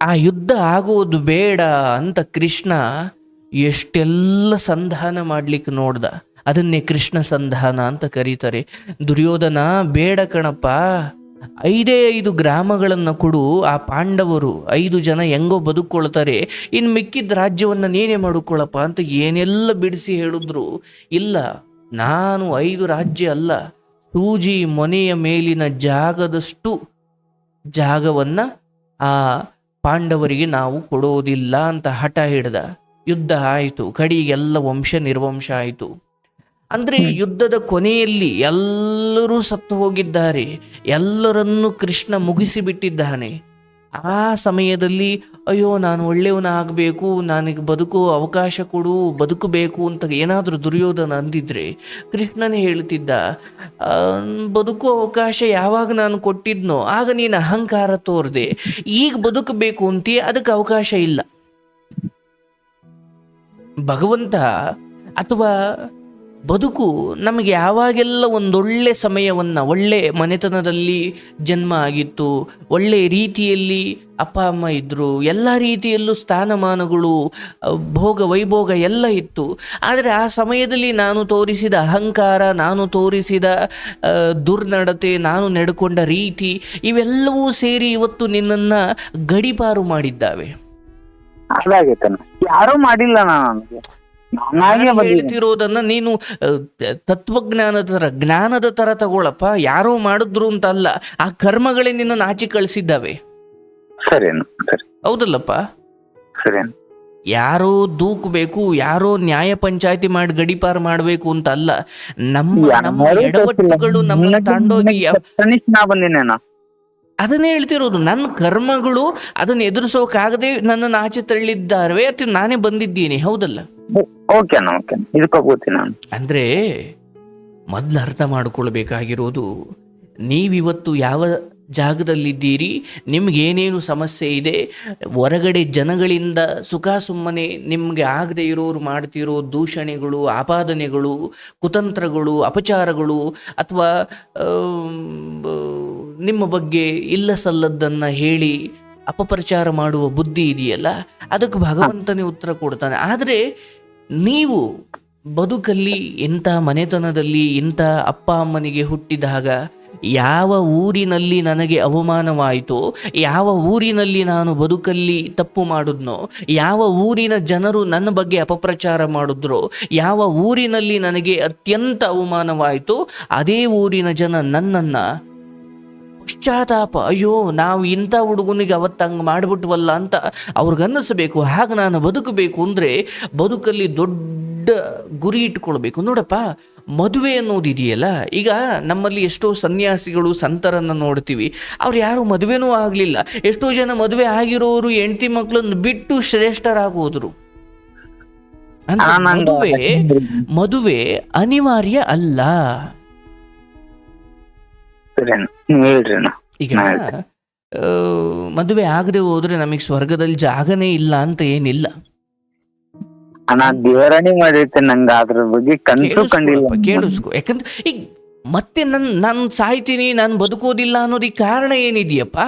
ಆ ಯುದ್ಧ ಆಗೋದು ಬೇಡ ಅಂತ ಕೃಷ್ಣ ಎಷ್ಟೆಲ್ಲ ಸಂಧಾನ ಮಾಡ್ಲಿಕ್ಕೆ ನೋಡ್ದ. ಅದನ್ನೇ ಕೃಷ್ಣ ಸಂಧಾನ ಅಂತ ಕರೀತಾರೆ. ದುರ್ಯೋಧನ, ಬೇಡ ಕಣಪ್ಪ, 5 ಗ್ರಾಮಗಳನ್ನು ಕೊಡು, ಆ ಪಾಂಡವರು 5 ಜನ ಹೆಂಗೋ ಬದುಕೊಳ್ತಾರೆ, ಇನ್ನು ಮಿಕ್ಕಿದ ರಾಜ್ಯವನ್ನು ನೀನೇ ಮಾಡಿಕೊಳ್ಳಪ್ಪ ಅಂತ ಏನೆಲ್ಲ ಬಿಡಿಸಿ ಹೇಳಿದ್ರು. ಇಲ್ಲ, ನಾನು 5 ರಾಜ್ಯ ಅಲ್ಲ, ಸೂಜಿ ಮೊನೆಯ ಮೇಲಿನ ಜಾಗದಷ್ಟು ಜಾಗವನ್ನ ಆ ಪಾಂಡವರಿಗೆ ನಾವು ಕೊಡೋದಿಲ್ಲ ಅಂತ ಹಠ ಹಿಡ್ದ. ಯುದ್ಧ ಆಯಿತು, ಕಡೆಗೆಲ್ಲ ವಂಶ ನಿರ್ವಂಶ ಆಯಿತು. ಅಂದರೆ ಯುದ್ಧದ ಕೊನೆಯಲ್ಲಿ ಎಲ್ಲರೂ ಸತ್ತು ಹೋಗಿದ್ದಾರೆ, ಎಲ್ಲರನ್ನೂ ಕೃಷ್ಣ ಮುಗಿಸಿಬಿಟ್ಟಿದ್ದಾನೆ. ಆ ಸಮಯದಲ್ಲಿ ಅಯ್ಯೋ, ನಾನು ಒಳ್ಳೆಯವನಾಗಬೇಕು, ನನಗೆ ಬದುಕೋ ಅವಕಾಶ ಕೊಡು, ಬದುಕಬೇಕು ಅಂತ ಏನಾದರೂ ದುರ್ಯೋಧನ ಅಂದಿದ್ರೆ, ಕೃಷ್ಣನೇ ಹೇಳ್ತಿದ್ದ, ಬದುಕೋ ಅವಕಾಶ ಯಾವಾಗ ನಾನು ಕೊಟ್ಟಿದ್ನೋ ಆಗ ನೀನು ಅಹಂಕಾರ ತೋರದೆ, ಈಗ ಬದುಕಬೇಕು ಅಂತೀಯ, ಅದಕ್ಕೆ ಅವಕಾಶ ಇಲ್ಲ. ಭಗವಂತ ಅಥವಾ ಬದುಕು ನಮಗೆ ಯಾವಾಗೆಲ್ಲ ಒಂದೊಳ್ಳೆ ಸಮಯವನ್ನು, ಒಳ್ಳೆ ಮನೆತನದಲ್ಲಿ ಜನ್ಮ ಆಗಿತ್ತು, ಒಳ್ಳೆ ರೀತಿಯಲ್ಲಿ ಅಪ್ಪ ಅಮ್ಮ ಇದ್ದರು, ಎಲ್ಲ ರೀತಿಯಲ್ಲೂ ಸ್ಥಾನಮಾನಗಳು, ಭೋಗ ವೈಭೋಗ ಎಲ್ಲ ಇತ್ತು. ಆದರೆ ಆ ಸಮಯದಲ್ಲಿ ನಾನು ತೋರಿಸಿದ ಅಹಂಕಾರ, ನಾನು ತೋರಿಸಿದ ದುರ್ನಡತೆ, ನಾನು ನಡ್ಕೊಂಡ ರೀತಿ, ಇವೆಲ್ಲವೂ ಸೇರಿ ಇವತ್ತು ನಿನ್ನನ್ನು ಗಡೀಪಾರು ಮಾಡಿದ್ದಾವೆ. ಯಾರೋ ಮಾಡಿಲ್ಲ, ಹೇಳ್ತಿರೋದನ್ನ ನೀನು ಜ್ಞಾನದ ತರ ತಗೊಳಪ್ಪ. ಯಾರೋ ಮಾಡಿದ್ರು ಅಂತ ಅಲ್ಲ, ಆ ಕರ್ಮಗಳೇ ನಿನ್ನ ಆಚೆ ಕಳಿಸಿದ್ದಾವೆ. ಹೌದಲ್ಲಪ್ಪ? ಯಾರೋ ದೂಕಬೇಕು, ಯಾರೋ ನ್ಯಾಯ ಪಂಚಾಯತಿ ಮಾಡಿ ಗಡೀಪಾರು ಮಾಡಬೇಕು ಅಂತ ಅಲ್ಲ. ನಮ್ಮ ಎಡವಟ್ಟುಗಳು ನಮ್ಮ ತಾಂಡೋಗಿ ಅದನ್ನೇ ಹೇಳ್ತಿರೋದು. ನನ್ನ ಕರ್ಮಗಳು ಅದನ್ನ ಎದುರಿಸೋಕಾಗದೆ ನನ್ನನ್ನು ಆಚೆ ತಳ್ಳಿದ್ದಾರವೆ, ಅಥವಾ ನಾನೇ ಬಂದಿದ್ದೀನಿ. ಹೌದಲ್ಲ? ಅಂದ್ರೆ ಮೊದ್ಲು ಅರ್ಥ ಮಾಡ್ಕೊಳ್ಬೇಕಾಗಿರೋದು, ನೀವಿವತ್ತು ಯಾವ ಜಾಗದಲ್ಲಿದ್ದೀರಿ, ನಿಮ್ಗೇನೇನು ಸಮಸ್ಯೆ ಇದೆ, ಹೊರಗಡೆ ಜನಗಳಿಂದ ಸುಖ ಸುಮ್ಮನೆ ನಿಮಗೆ ಆಗದೆ ಇರೋರು ಮಾಡ್ತಿರೋ ದೂಷಣೆಗಳು, ಆಪಾದನೆಗಳು, ಕುತಂತ್ರಗಳು, ಅಪಚಾರಗಳು, ಅಥವಾ ನಿಮ್ಮ ಬಗ್ಗೆ ಇಲ್ಲ ಸಲ್ಲದ್ದನ್ನು ಹೇಳಿ ಅಪಪ್ರಚಾರ ಮಾಡುವ ಬುದ್ಧಿ ಇದೆಯಲ್ಲ, ಅದಕ್ಕೆ ಭಗವಂತನೇ ಉತ್ತರ ಕೊಡ್ತಾನೆ. ಆದರೆ ನೀವು ಬದುಕಲ್ಲಿ ಇಂಥ ಮನೆತನದಲ್ಲಿ ಇಂಥ ಅಪ್ಪ ಅಮ್ಮನಿಗೆ ಹುಟ್ಟಿದಾಗ ಯಾವ ಊರಿನಲ್ಲಿ ನನಗೆ ಅವಮಾನವಾಯಿತೋ, ಯಾವ ಊರಿನಲ್ಲಿ ನಾನು ಬದುಕಲ್ಲಿ ತಪ್ಪು ಮಾಡಿದ್ನೋ, ಯಾವ ಊರಿನ ಜನರು ನನ್ನ ಬಗ್ಗೆ ಅಪಪ್ರಚಾರ ಮಾಡಿದ್ರೋ, ಯಾವ ಊರಿನಲ್ಲಿ ನನಗೆ ಅತ್ಯಂತ ಅವಮಾನವಾಯಿತೋ, ಅದೇ ಊರಿನ ಜನ ನನ್ನನ್ನು ಪಶ್ಚಾತ್ತಾಪ, ಅಯ್ಯೋ ನಾವು ಇಂಥ ಹುಡುಗನಿಗೆ ಅವತ್ತು ಹಂಗೆ ಮಾಡಿಬಿಟ್ವಲ್ಲ ಅಂತ ಅವ್ರಿಗನ್ನಿಸ್ಬೇಕು. ಹಾಗೆ ನಾನು ಬದುಕಬೇಕು ಅಂದರೆ ಬದುಕಲ್ಲಿ ದೊಡ್ಡ ಗುರಿ ಇಟ್ಕೊಳ್ಬೇಕು. ನೋಡಪ್ಪ, ಮದುವೆ ಅನ್ನೋದಿದೆಯಲ್ಲ, ಈಗ ನಮ್ಮಲ್ಲಿ ಎಷ್ಟೋ ಸನ್ಯಾಸಿಗಳು ಸಂತರನ್ನು ನೋಡ್ತೀವಿ, ಅವ್ರು ಯಾರು ಮದುವೆನೂ ಆಗಲಿಲ್ಲ. ಎಷ್ಟೋ ಜನ ಮದುವೆ ಆಗಿರೋರು ಹೆಂಡತಿ ಮಕ್ಕಳನ್ನು ಬಿಟ್ಟು ಶ್ರೇಷ್ಠರಾಗೋದ್ರು. ಮದುವೆ ಅನಿವಾರ್ಯ ಅಲ್ಲ. ಈಗ ಮದುವೆ ಆಗದೆ ಹೋದ್ರೆ ನಮಗೆ ಸ್ವರ್ಗದಲ್ಲಿ ಜಾಗನೇ ಇಲ್ಲ ಅಂತ ಏನಿಲ್ಲ. ದೇವರಣೆ ಮಾಡಿರ್ತೇನೆ, ನಂಗೆ ಅದ್ರ ಬಗ್ಗೆ ಕೇಳಿಸ್ಕೊ. ಯಾಕಂದ್ರೆ ಈಗ ಮತ್ತೆ ನಾನು ಸಾಯ್ತೀನಿ, ನಾನು ಬದುಕೋದಿಲ್ಲ ಅನ್ನೋದಕ್ಕೆ ಕಾರಣ ಏನಿದೆಯಪ್ಪ?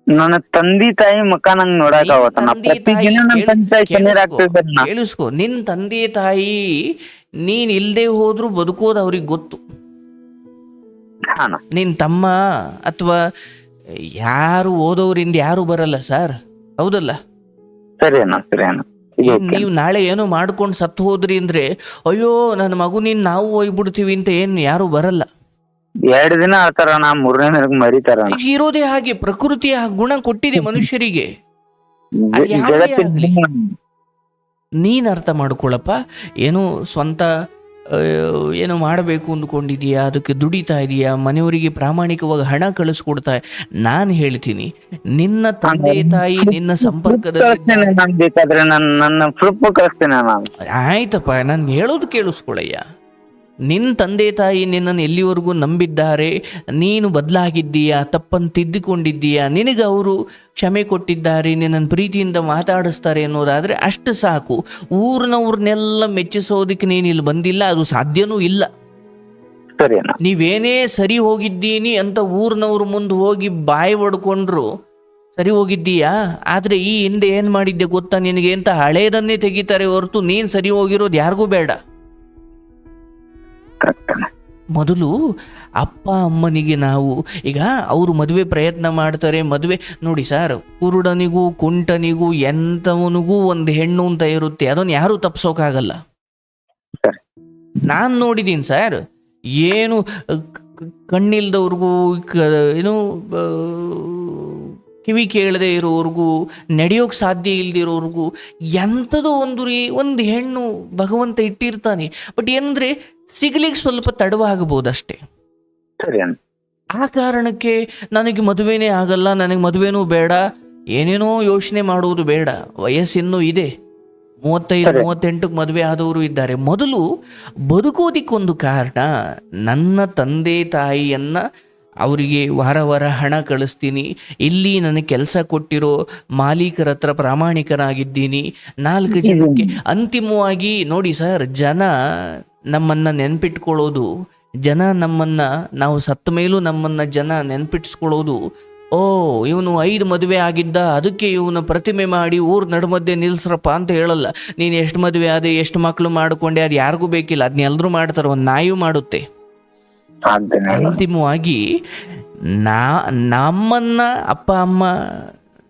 ನನ್ನ ತಂದೆ ತಾಯಿ ಮಕ್ಕ ನಂಗೆ ನೋಡಕ್ ಕೇಳಿಸ್ಕೊ. ನಿನ್ ತಂದೆ ತಾಯಿ ನೀನ್ ಇಲ್ದೆ ಹೋದ್ರು ಬದುಕೋದು ಅವ್ರಿಗೆ ಗೊತ್ತು. ನಿನ್ ತಮ್ಮ ಅಥವಾ ಯಾರು ಓದೋರಿಂದ ಯಾರು ಬರಲ್ಲ ಸರ್, ಹೌದಲ್ಲ? ನೀವು ನಾಳೆ ಏನೋ ಮಾಡ್ಕೊಂಡು ಸತ್ತು ಹೋದ್ರಿ ಅಂದ್ರೆ, ಅಯ್ಯೋ ನನ್ನ ಮಗು ನಾವು ಹೋಗ್ಬಿಡ್ತೀವಿ ಅಂತ ಏನು ಯಾರು ಬರಲ್ಲ. 2 ದಿನ ಆತಾರ, 3ನೇ ಮರಿತಾರ. ಇರೋದೇ ಹಾಗೆ, ಪ್ರಕೃತಿಯ ಗುಣ ಕೊಟ್ಟಿದೆ ಮನುಷ್ಯರಿಗೆ. ನೀನ್ ಅರ್ಥ ಮಾಡ್ಕೊಳಪ್ಪ. ಏನು ಸ್ವಂತ ಏನೋ ಮಾಡಬೇಕು ಅಂದ್ಕೊಂಡಿದೀಯಾ, ಅದಕ್ಕೆ ದುಡಿತಾ ಇದೀಯಾ, ಮನೆಯವರಿಗೆ ಪ್ರಾಮಾಣಿಕವಾಗಿ ಹಣ ಕಳಿಸ್ಕೊಡ್ತಾ. ನಾನು ಹೇಳ್ತೀನಿ, ನಿನ್ನ ತಂದೆ ತಾಯಿ ನಿನ್ನ ಸಂಪರ್ಕದಲ್ಲಿ ಆಯ್ತಪ್ಪ, ನಾನು ಹೇಳೋದು ಕೇಳಿಸ್ಕೊಳಯ್ಯ. ನಿನ್ನ ತಂದೆ ತಾಯಿ ನಿನ್ನನ್ನು ಎಲ್ಲಿವರೆಗೂ ನಂಬಿದ್ದಾರೆ, ನೀನು ಬದಲಾಗಿದ್ದೀಯಾ, ತಪ್ಪನ್ನು ತಿದ್ದುಕೊಂಡಿದ್ದೀಯಾ, ನಿನಗೆ ಅವರು ಕ್ಷಮೆ ಕೊಟ್ಟಿದ್ದಾರೆ, ನಿನ್ನನ್ನು ಪ್ರೀತಿಯಿಂದ ಮಾತಾಡಿಸ್ತಾರೆ ಅನ್ನೋದಾದರೆ ಅಷ್ಟು ಸಾಕು. ಊರಿನವ್ರನ್ನೆಲ್ಲ ಮೆಚ್ಚಿಸೋದಕ್ಕೆ ನೀನು ಇಲ್ಲಿ ಬಂದಿಲ್ಲ, ಅದು ಸಾಧ್ಯನೂ ಇಲ್ಲ. ನೀವೇನೇ ಸರಿ ಹೋಗಿದ್ದೀನಿ ಅಂತ ಊರಿನವ್ರ ಮುಂದೆ ಹೋಗಿ ಬಾಯಿ ಹೊಡ್ಕೊಂಡ್ರು ಸರಿ ಹೋಗಿದ್ದೀಯಾ. ಆದರೆ ಈ ಹಿಂದೆ ಏನು ಮಾಡಿದ್ದೆ ಗೊತ್ತಾ ನಿನಗೆ ಅಂತ ಹಳೇದನ್ನೇ ತೆಗಿತಾರೆ ಹೊರತು ನೀನು ಸರಿ ಹೋಗಿರೋದು ಯಾರಿಗೂ ಬೇಡ. ಮೊದಲು ಅಪ್ಪ ಅಮ್ಮನಿಗೆ ನಾವು ಈಗ ಅವರು ಮದುವೆ ಪ್ರಯತ್ನ ಮಾಡ್ತಾರೆ. ಮದುವೆ ನೋಡಿ ಸರ್, ಕುರುಡನಿಗೂ ಕುಂಟನಿಗೂ ಎಂಥವನಿಗೂ ಒಂದು ಹೆಣ್ಣು ಅಂತ ಇರುತ್ತೆ, ಅದನ್ನು ಯಾರೂ ತಪ್ಪಿಸೋಕ್ಕಾಗಲ್ಲ. ನಾನು ನೋಡಿದ್ದೀನಿ ಸರ್, ಏನು ಕಣ್ಣಿಲ್ದವ್ರಿಗೂ ಏನು ಕಿವಿ ಕೇಳದೆ ಇರೋರ್ಗೂ ನಡೆಯೋಕೆ ಸಾಧ್ಯ ಇಲ್ದಿರೋರ್ಗೂ ಎಂಥದೋ ಒಂದು ಹೆಣ್ಣು ಭಗವಂತ ಇಟ್ಟಿರ್ತಾನೆ. ಬಟ್ ಏನಂದ್ರೆ ಸಿಗ್ಲಿಕ್ಕೆ ಸ್ವಲ್ಪ ತಡವಾಗಬಹುದಷ್ಟೇ. ಆ ಕಾರಣಕ್ಕೆ ನನಗೆ ಮದುವೆನೇ ಆಗಲ್ಲ, ನನಗೆ ಮದುವೆನೂ ಬೇಡ, ಏನೇನೋ ಯೋಚನೆ ಮಾಡುವುದು ಬೇಡ. ವಯಸ್ಸಿನ್ನೂ ಇದೆ, 35-38ಕ್ಕೆ ಮದುವೆ ಆದವರು ಇದ್ದಾರೆ. ಮೊದಲು ಬದುಕೋದಿಕ್ಕೊಂದು ಕಾರಣ, ನನ್ನ ತಂದೆ ತಾಯಿಯನ್ನ ಅವರಿಗೆ ವಾರ ಹಣ ಕಳಿಸ್ತೀನಿ, ಇಲ್ಲಿ ನನಗೆ ಕೆಲಸ ಕೊಟ್ಟಿರೋ ಮಾಲೀಕರ ಹತ್ರ ಪ್ರಾಮಾಣಿಕನಾಗಿದ್ದೀನಿ, 4 ಜನಕ್ಕೆ. ಅಂತಿಮವಾಗಿ ನೋಡಿ ಸರ್, ಜನ ನಮ್ಮನ್ನು ನೆನ್ಪಿಟ್ಕೊಳ್ಳೋದು, ಜನ ನಮ್ಮನ್ನು, ನಾವು ಸತ್ತ ಮೇಲೂ ನಮ್ಮನ್ನು ಜನ ನೆನ್ಪಿಟ್ಸ್ಕೊಳ್ಳೋದು, ಓ ಇವನು 5 ಮದುವೆ ಆಗಿದ್ದ, ಅದಕ್ಕೆ ಇವನು ಪ್ರತಿಮೆ ಮಾಡಿ ಊರು ನಡುಮಧ್ಯೆ ನಿಲ್ಸ್ರಪ್ಪ ಅಂತ ಹೇಳಲ್ಲ. ನೀನು ಎಷ್ಟು ಮದುವೆ ಆದೆ, ಎಷ್ಟು ಮಕ್ಕಳು ಮಾಡಿಕೊಂಡೆ, ಅದು ಯಾರಿಗೂ ಬೇಕಿಲ್ಲ, ಅದನ್ನ ಎಲ್ಲರೂ ಮಾಡ್ತಾರೆ, ಒಂದು ನಾಯಿಯೂ ಮಾಡುತ್ತೆ. ಅಂತಿಮವಾಗಿ ನಮ್ಮನ್ನ ಅಪ್ಪ ಅಮ್ಮ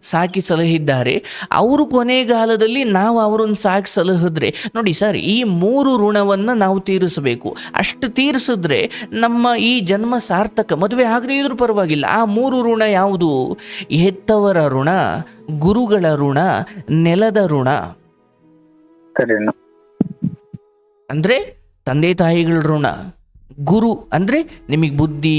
ಸಾಕಿ ಸಲಹಿದ್ದಾರೆ, ಅವರು ಕೊನೆಗಾಲದಲ್ಲಿ ನಾವು ಅವರನ್ನು ಸಾಕಿ ಸಲಹಿದ್ರೆ ನೋಡಿ ಸರ್, ಈ 3 ಋಣವನ್ನು ನಾವು ತೀರಿಸಬೇಕು. ಅಷ್ಟು ತೀರಿಸಿದ್ರೆ ನಮ್ಮ ಈ ಜನ್ಮ ಸಾರ್ಥಕ. ಮದುವೆ ಆಗದೇ ಇದ್ರೂ ಪರವಾಗಿಲ್ಲ. ಆ 3 ಋಣ ಯಾವುದು? ಹೆತ್ತವರ ಋಣ, ಗುರುಗಳ ಋಣ, ನೆಲದ ಋಣ. ಅಂದ್ರೆ ತಂದೆ ತಾಯಿಗಳ ಋಣ. ಗುರು ಅಂದರೆ ನಿಮಗೆ ಬುದ್ಧಿ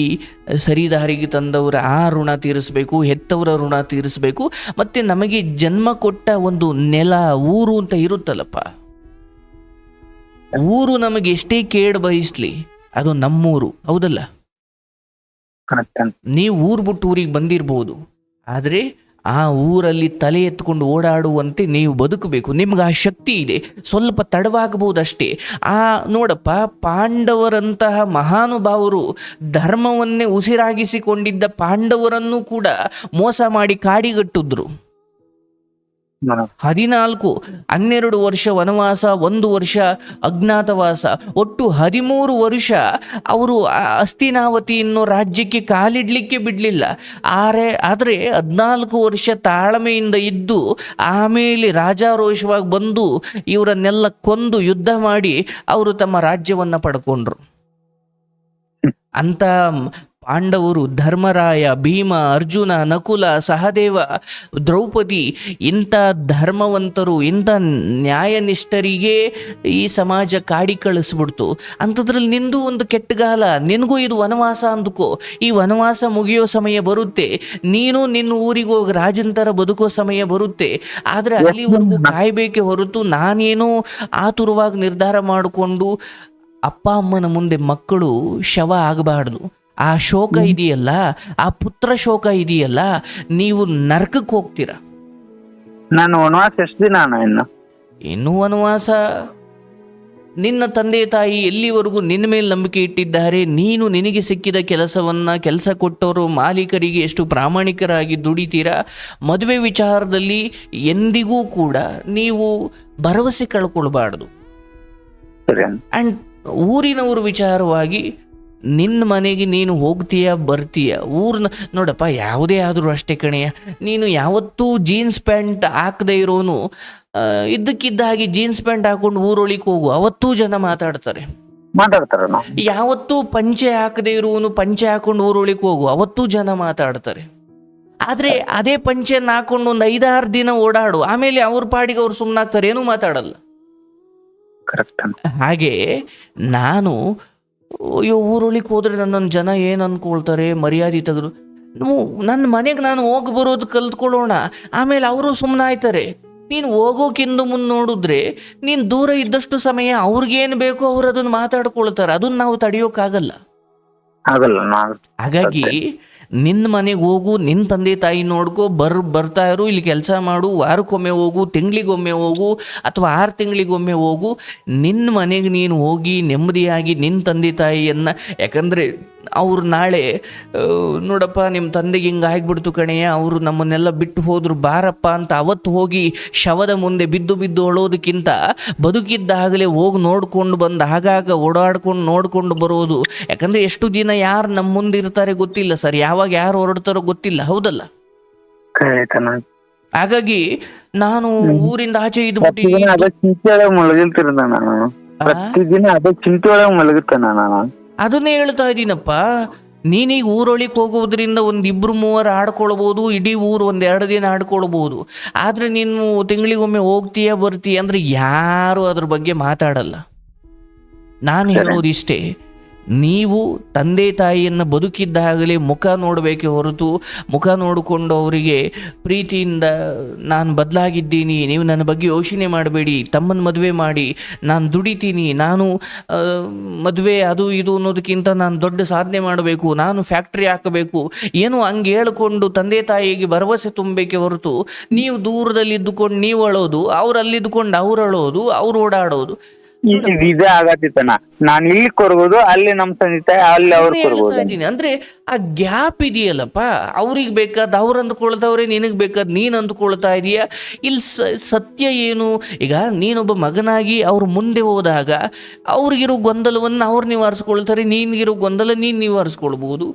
ಸರಿದಾರಿಗೆ ತಂದವರ ಆ ಋಣ ತೀರಿಸಬೇಕು, ಹೆತ್ತವರ ಋಣ ತೀರಿಸಬೇಕು. ಮತ್ತು ನಮಗೆ ಜನ್ಮ ಕೊಟ್ಟ ಒಂದು ನೆಲ, ಊರು ಅಂತ ಇರುತ್ತಲ್ಲಪ್ಪ, ಊರು ನಮಗೆ ಎಷ್ಟೇ ಕೇಡು ಬಯಸ್ಲಿ, ಅದು ನಮ್ಮೂರು, ಹೌದಲ್ಲ? ನೀವು ಊರು ಬಿಟ್ಟು ಊರಿಗೆ ಬಂದಿರ್ಬೋದು, ಆದರೆ ಆ ಊರಲ್ಲಿ ತಲೆ ಎತ್ಕೊಂಡು ಓಡಾಡುವಂತೆ ನೀವು ಬದುಕಬೇಕು. ನಿಮ್ಗೆ ಆ ಶಕ್ತಿ ಇದೆ. ಸ್ವಲ್ಪ ತಡವಾಗಬಹುದಷ್ಟೇ. ನೋಡಪ್ಪ, ಪಾಂಡವರಂತಹ ಮಹಾನುಭಾವರು, ಧರ್ಮವನ್ನೇ ಉಸಿರಾಗಿಸಿಕೊಂಡಿದ್ದ ಪಾಂಡವರನ್ನು ಕೂಡ ಮೋಸ ಮಾಡಿ ಕಾಡಿಗಟ್ಟಿದ್ರು. 12 ವರ್ಷ ವನವಾಸ, 1 ವರ್ಷ ಅಜ್ಞಾತವಾಸ, ಒಟ್ಟು 13 ವರ್ಷ ಅವರು ಹಸ್ತಿನಾವತಿ ಅನ್ನೋ ರಾಜ್ಯಕ್ಕೆ ಕಾಲಿಡ್ಲಿಕ್ಕೆ ಬಿಡಲಿಲ್ಲ. ಆದರೆ 14 ವರ್ಷ ತಾಳ್ಮೆಯಿಂದ ಇದ್ದು ಆಮೇಲೆ ರಾಜಾರೋಷವಾಗಿ ಬಂದು ಇವರನ್ನೆಲ್ಲ ಕೊಂದು ಯುದ್ಧ ಮಾಡಿ ಅವರು ತಮ್ಮ ರಾಜ್ಯವನ್ನು ಪಡ್ಕೊಂಡ್ರು. ಅಂತ ಪಾಂಡವರು, ಧರ್ಮರಾಯ, ಭೀಮ, ಅರ್ಜುನ, ನಕುಲ, ಸಹದೇವ, ದ್ರೌಪದಿ, ಇಂಥ ಧರ್ಮವಂತರು, ಇಂಥ ನ್ಯಾಯನಿಷ್ಠರಿಗೆ ಈ ಸಮಾಜ ಕಾಡಿ ಕಳಿಸ್ಬಿಡ್ತು. ಅಂಥದ್ರಲ್ಲಿ ನಿಂದು ಒಂದು ಕೆಟ್ಟಗಾಲ, ನಿನಗೂ ಇದು ವನವಾಸ ಅಂದುಕೋ. ಈ ವನವಾಸ ಮುಗಿಯೋ ಸಮಯ ಬರುತ್ತೆ, ನೀನು ನಿನ್ನ ಊರಿಗೆ ಹೋಗಿ ರಾಜನ ಥರ ಬದುಕೋ ಸಮಯ ಬರುತ್ತೆ. ಆದರೆ ಅಲ್ಲಿವರೆಗೂ ಕಾಯಬೇಕೆ ಹೊರತು ನಾನೇನೋ ಆತುರವಾಗಿ ನಿರ್ಧಾರ ಮಾಡಿಕೊಂಡು ಅಪ್ಪ ಅಮ್ಮನ ಮುಂದೆ ಮಕ್ಕಳು ಶವ ಆಗಬಾರ್ದು. ಆ ಶೋಕ ಇದೆಯಲ್ಲ, ಆ ಪುತ್ರ ಶೋಕ ಇದೆಯಲ್ಲ, ನೀವು ನರಕಕ್ಕೆ ಹೋಗ್ತೀರ. ನಾನು ವನವಾಸ ಎಷ್ಟು ದಿನ ಅಣ್ಣ? ಇನ್ನು ವನವಾಸ, ನಿನ್ನ ತಂದೆ ತಾಯಿ ಎಲ್ಲಿವರೆಗೂ ನಿನ್ನ ಮೇಲೆ ನಂಬಿಕೆ ಇಟ್ಟಿದ್ದಾರೆ, ನೀನು ನಿನಗೆ ಸಿಕ್ಕಿದ ಕೆಲಸ ಕೊಟ್ಟವರು ಮಾಲೀಕರಿಗೆ ಎಷ್ಟು ಪ್ರಾಮಾಣಿಕರಾಗಿ ದುಡಿತೀರಾ. ಮದುವೆ ವಿಚಾರದಲ್ಲಿ ಎಂದಿಗೂ ಕೂಡ ನೀವು ಭರವಸೆ ಕಳ್ಕೊಳ್ಬಾರ್ದು. ಆ್ಯಂಡ್ ಊರಿನವರು ವಿಚಾರವಾಗಿ ನಿನ್ನ ಮನೆಗೆ ನೀನು ಹೋಗ್ತೀಯ ಬರ್ತೀಯ, ಊರನ್ನ ನೋಡಪ್ಪ, ಯಾವುದೇ ಆದರೂ ಅಷ್ಟೇ ಕಣೆಯ, ನೀನು ಯಾವತ್ತೂ ಜೀನ್ಸ್ ಪ್ಯಾಂಟ್ ಹಾಕದೇ ಇರೋನು ಇದ್ದಕ್ಕಿದ್ದ ಹಾಗೆ ಜೀನ್ಸ್ ಪ್ಯಾಂಟ್ ಹಾಕೊಂಡು ಊರೊಳಿಗೆ ಹೋಗು, ಅವತ್ತೂ ಜನ ಮಾತಾಡ್ತಾರೆ. ಯಾವತ್ತೂ ಪಂಚೆ ಹಾಕದೇ ಇರುವನು ಪಂಚೆ ಹಾಕೊಂಡು ಊರೊಳಿಗೆ ಹೋಗು, ಅವತ್ತೂ ಜನ ಮಾತಾಡ್ತಾರೆ. ಆದರೆ ಅದೇ ಪಂಚೆಯನ್ನು ಹಾಕೊಂಡು ಒಂದು 5-6 ದಿನ ಓಡಾಡು, ಆಮೇಲೆ ಅವ್ರ ಪಾಡಿಗೆ ಅವ್ರು ಸುಮ್ಮನಾಗ್ತಾರೆ, ಏನೂ ಮಾತಾಡಲ್ಲ. ಹಾಗೆ ನಾನು ಅಯ್ಯೋ ಊರೊಳಿಗೆ ಹೋದ್ರೆ ನನ್ನನ್ನು ಜನ ಏನು ಅಂದ್ಕೊಳ್ತಾರೆ, ಮರ್ಯಾದೆ ತೆಗೆದು ನನ್ನ ಮನೆಗೆ ನಾನು ಹೋಗಿ ಬರೋದು ಕಲ್ತ್ಕೊಳ್ಳೋಣ, ಆಮೇಲೆ ಅವರು ಸುಮ್ಮನೆ ಆಯ್ತಾರೆ. ನೀನು ಹೋಗೋಕ್ಕಿಂತ ಮುಂದೆ ನೋಡಿದ್ರೆ ನೀನು ದೂರ ಇದ್ದಷ್ಟು ಸಮಯ ಅವ್ರಿಗೇನು ಬೇಕೋ ಅವ್ರು ಅದನ್ನು ಮಾತಾಡ್ಕೊಳ್ತಾರೆ, ಅದನ್ನು ನಾವು ತಡೆಯೋಕ್ಕಾಗಲ್ಲ. ಹಾಗಾಗಿ ನಿನ್ನ ಮನೆಗೆ ಹೋಗು, ನಿನ್ನ ತಂದೆ ತಾಯಿ ನೋಡ್ಕೋ, ಬರ್ತಾ ಇರು, ಇಲ್ಲಿ ಕೆಲಸ ಮಾಡು, ವಾರಕ್ಕೊಮ್ಮೆ ಹೋಗು, ತಿಂಗಳಿಗೊಮ್ಮೆ ಹೋಗು, ಅಥವಾ 6 ತಿಂಗಳಿಗೊಮ್ಮೆ ಹೋಗು. ನಿನ್ನ ಮನೆಗೆ ನೀನು ಹೋಗಿ ನೆಮ್ಮದಿಯಾಗಿ ನಿನ್ನ ತಂದೆ ತಾಯಿಯನ್ನು, ಯಾಕಂದರೆ ಅವ್ರು ನಾಳೆ ನೋಡಪ್ಪ ನಿಮ್ಮ ತಂದೆಗೆ ಹಿಂಗೆ ಆಗಿಬಿಡ್ತು ಕಣೆಯ, ಅವರು ನಮ್ಮನ್ನೆಲ್ಲ ಬಿಟ್ಟು ಹೋದ್ರು ಬಾರಪ್ಪ ಅಂತ ಅವತ್ತು ಹೋಗಿ ಶವದ ಮುಂದೆ ಬಿದ್ದು ಅಳೋದಕ್ಕಿಂತ ಬದುಕಿದ್ದಾಗಲೇ ಹೋಗಿ ನೋಡ್ಕೊಂಡು ಬಂದು ಆಗಾಗ ಓಡಾಡ್ಕೊಂಡು ನೋಡ್ಕೊಂಡು ಬರೋದು. ಯಾಕಂದರೆ ಎಷ್ಟು ದಿನ ಯಾರು ನಮ್ಮ ಮುಂದೆ ಇರ್ತಾರೆ ಗೊತ್ತಿಲ್ಲ ಸರ್, ಯಾವಾಗ ಯಾರು ಹೊರಡ್ತಾರೋ ಗೊತ್ತಿಲ್ಲ, ಹೌದಲ್ಲ? ಹಾಗಾಗಿ ನಾನು ಊರಿಂದ ಆಚೆ ಅದನ್ನೇ ಹೇಳ್ತಾ ಇದ್ದೀನಪ್ಪ. ನೀನೀಗ ಊರೊಳಿಗೆ ಹೋಗೋದ್ರಿಂದ 1-2-3 ಆಡ್ಕೊಳ್ಬೋದು, ಇಡೀ ಊರು 1-2 ದಿನ ಆಡ್ಕೊಳ್ಬೋದು. ಆದರೆ ನೀನು ತಿಂಗಳಿಗೊಮ್ಮೆ ಹೋಗ್ತೀಯ ಬರ್ತೀಯ ಅಂದರೆ ಯಾರು ಅದ್ರ ಬಗ್ಗೆ ಮಾತಾಡಲ್ಲ. ನಾನು ಹೇಳೋದಿಷ್ಟೇ, ನೀವು ತಂದೆ ತಾಯಿಯನ್ನು ಬದುಕಿದ್ದಾಗಲೇ ಮುಖ ನೋಡಬೇಕೆ ಹೊರತು ಮುಖ ನೋಡಿಕೊಂಡು ಅವರಿಗೆ ಪ್ರೀತಿಯಿಂದ ನಾನು ಬದಲಾಗಿದ್ದೀನಿ, ನೀವು ನನ್ನ ಬಗ್ಗೆ ಯೋಚನೆ ಮಾಡಬೇಡಿ, ತಮ್ಮನ ಮದುವೆ ಮಾಡಿ, ನಾನು ದುಡಿತೀನಿ, ನಾನು ಮದುವೆ ಅದು ಇದು ಅನ್ನೋದಕ್ಕಿಂತ ನಾನು ದೊಡ್ಡ ಸಾಧನೆ ಮಾಡಬೇಕು, ನಾನು ಫ್ಯಾಕ್ಟ್ರಿ ಹಾಕಬೇಕು, ಏನೋ ಹಂಗೆ ಹೇಳ್ಕೊಂಡು ತಂದೆ ತಾಯಿಗೆ ಭರವಸೆ ತುಂಬಬೇಕೆ ಹೊರತು ನೀವು ದೂರದಲ್ಲಿ ಇದ್ದುಕೊಂಡು ನೀವು ಅಳೋದು, ಅವ್ರು ಅಲ್ಲಿದ್ದುಕೊಂಡು ಅವ್ರು ಅಳೋದು, ಅವ್ರು ಓಡಾಡೋದು ಇದೇ ಆಗತ್ತಿತ್ತಣ್ಣ. ನಾನು ಇಲ್ಲಿ ಕೊರ್ಬೋದು, ಅಲ್ಲಿ ನಮ್ಮ ತಂದೆ ಅಲ್ಲಿ ಅವ್ರು ಅಂದ್ರೆ ಆ ಗ್ಯಾಪ್ ಇದೆಯಲ್ಲಪ್ಪ. ಅವ್ರಿಗೆ ಬೇಕಾದ ಅವ್ರು ಅಂದ್ಕೊಳ್ತವ್ರೆ, ನಿನಗೆ ಬೇಕಾದ ನೀನು ಅಂದ್ಕೊಳ್ತಾ ಇದೀಯ. ಇಲ್ಲಿ ಸತ್ಯ ಏನು? ಈಗ ನೀನೊಬ್ಬ ಮಗನಾಗಿ ಅವ್ರ ಮುಂದೆ ಹೋದಾಗ ಅವ್ರಿಗಿರೋ ಗೊಂದಲವನ್ನು ಅವ್ರು ನಿವಾರಿಸ್ಕೊಳ್ತಾರೆ, ನೀನಿಗಿರೋ ಗೊಂದಲ ನೀನು ನಿವಾರಿಸ್ಕೊಳ್ಬೋದು.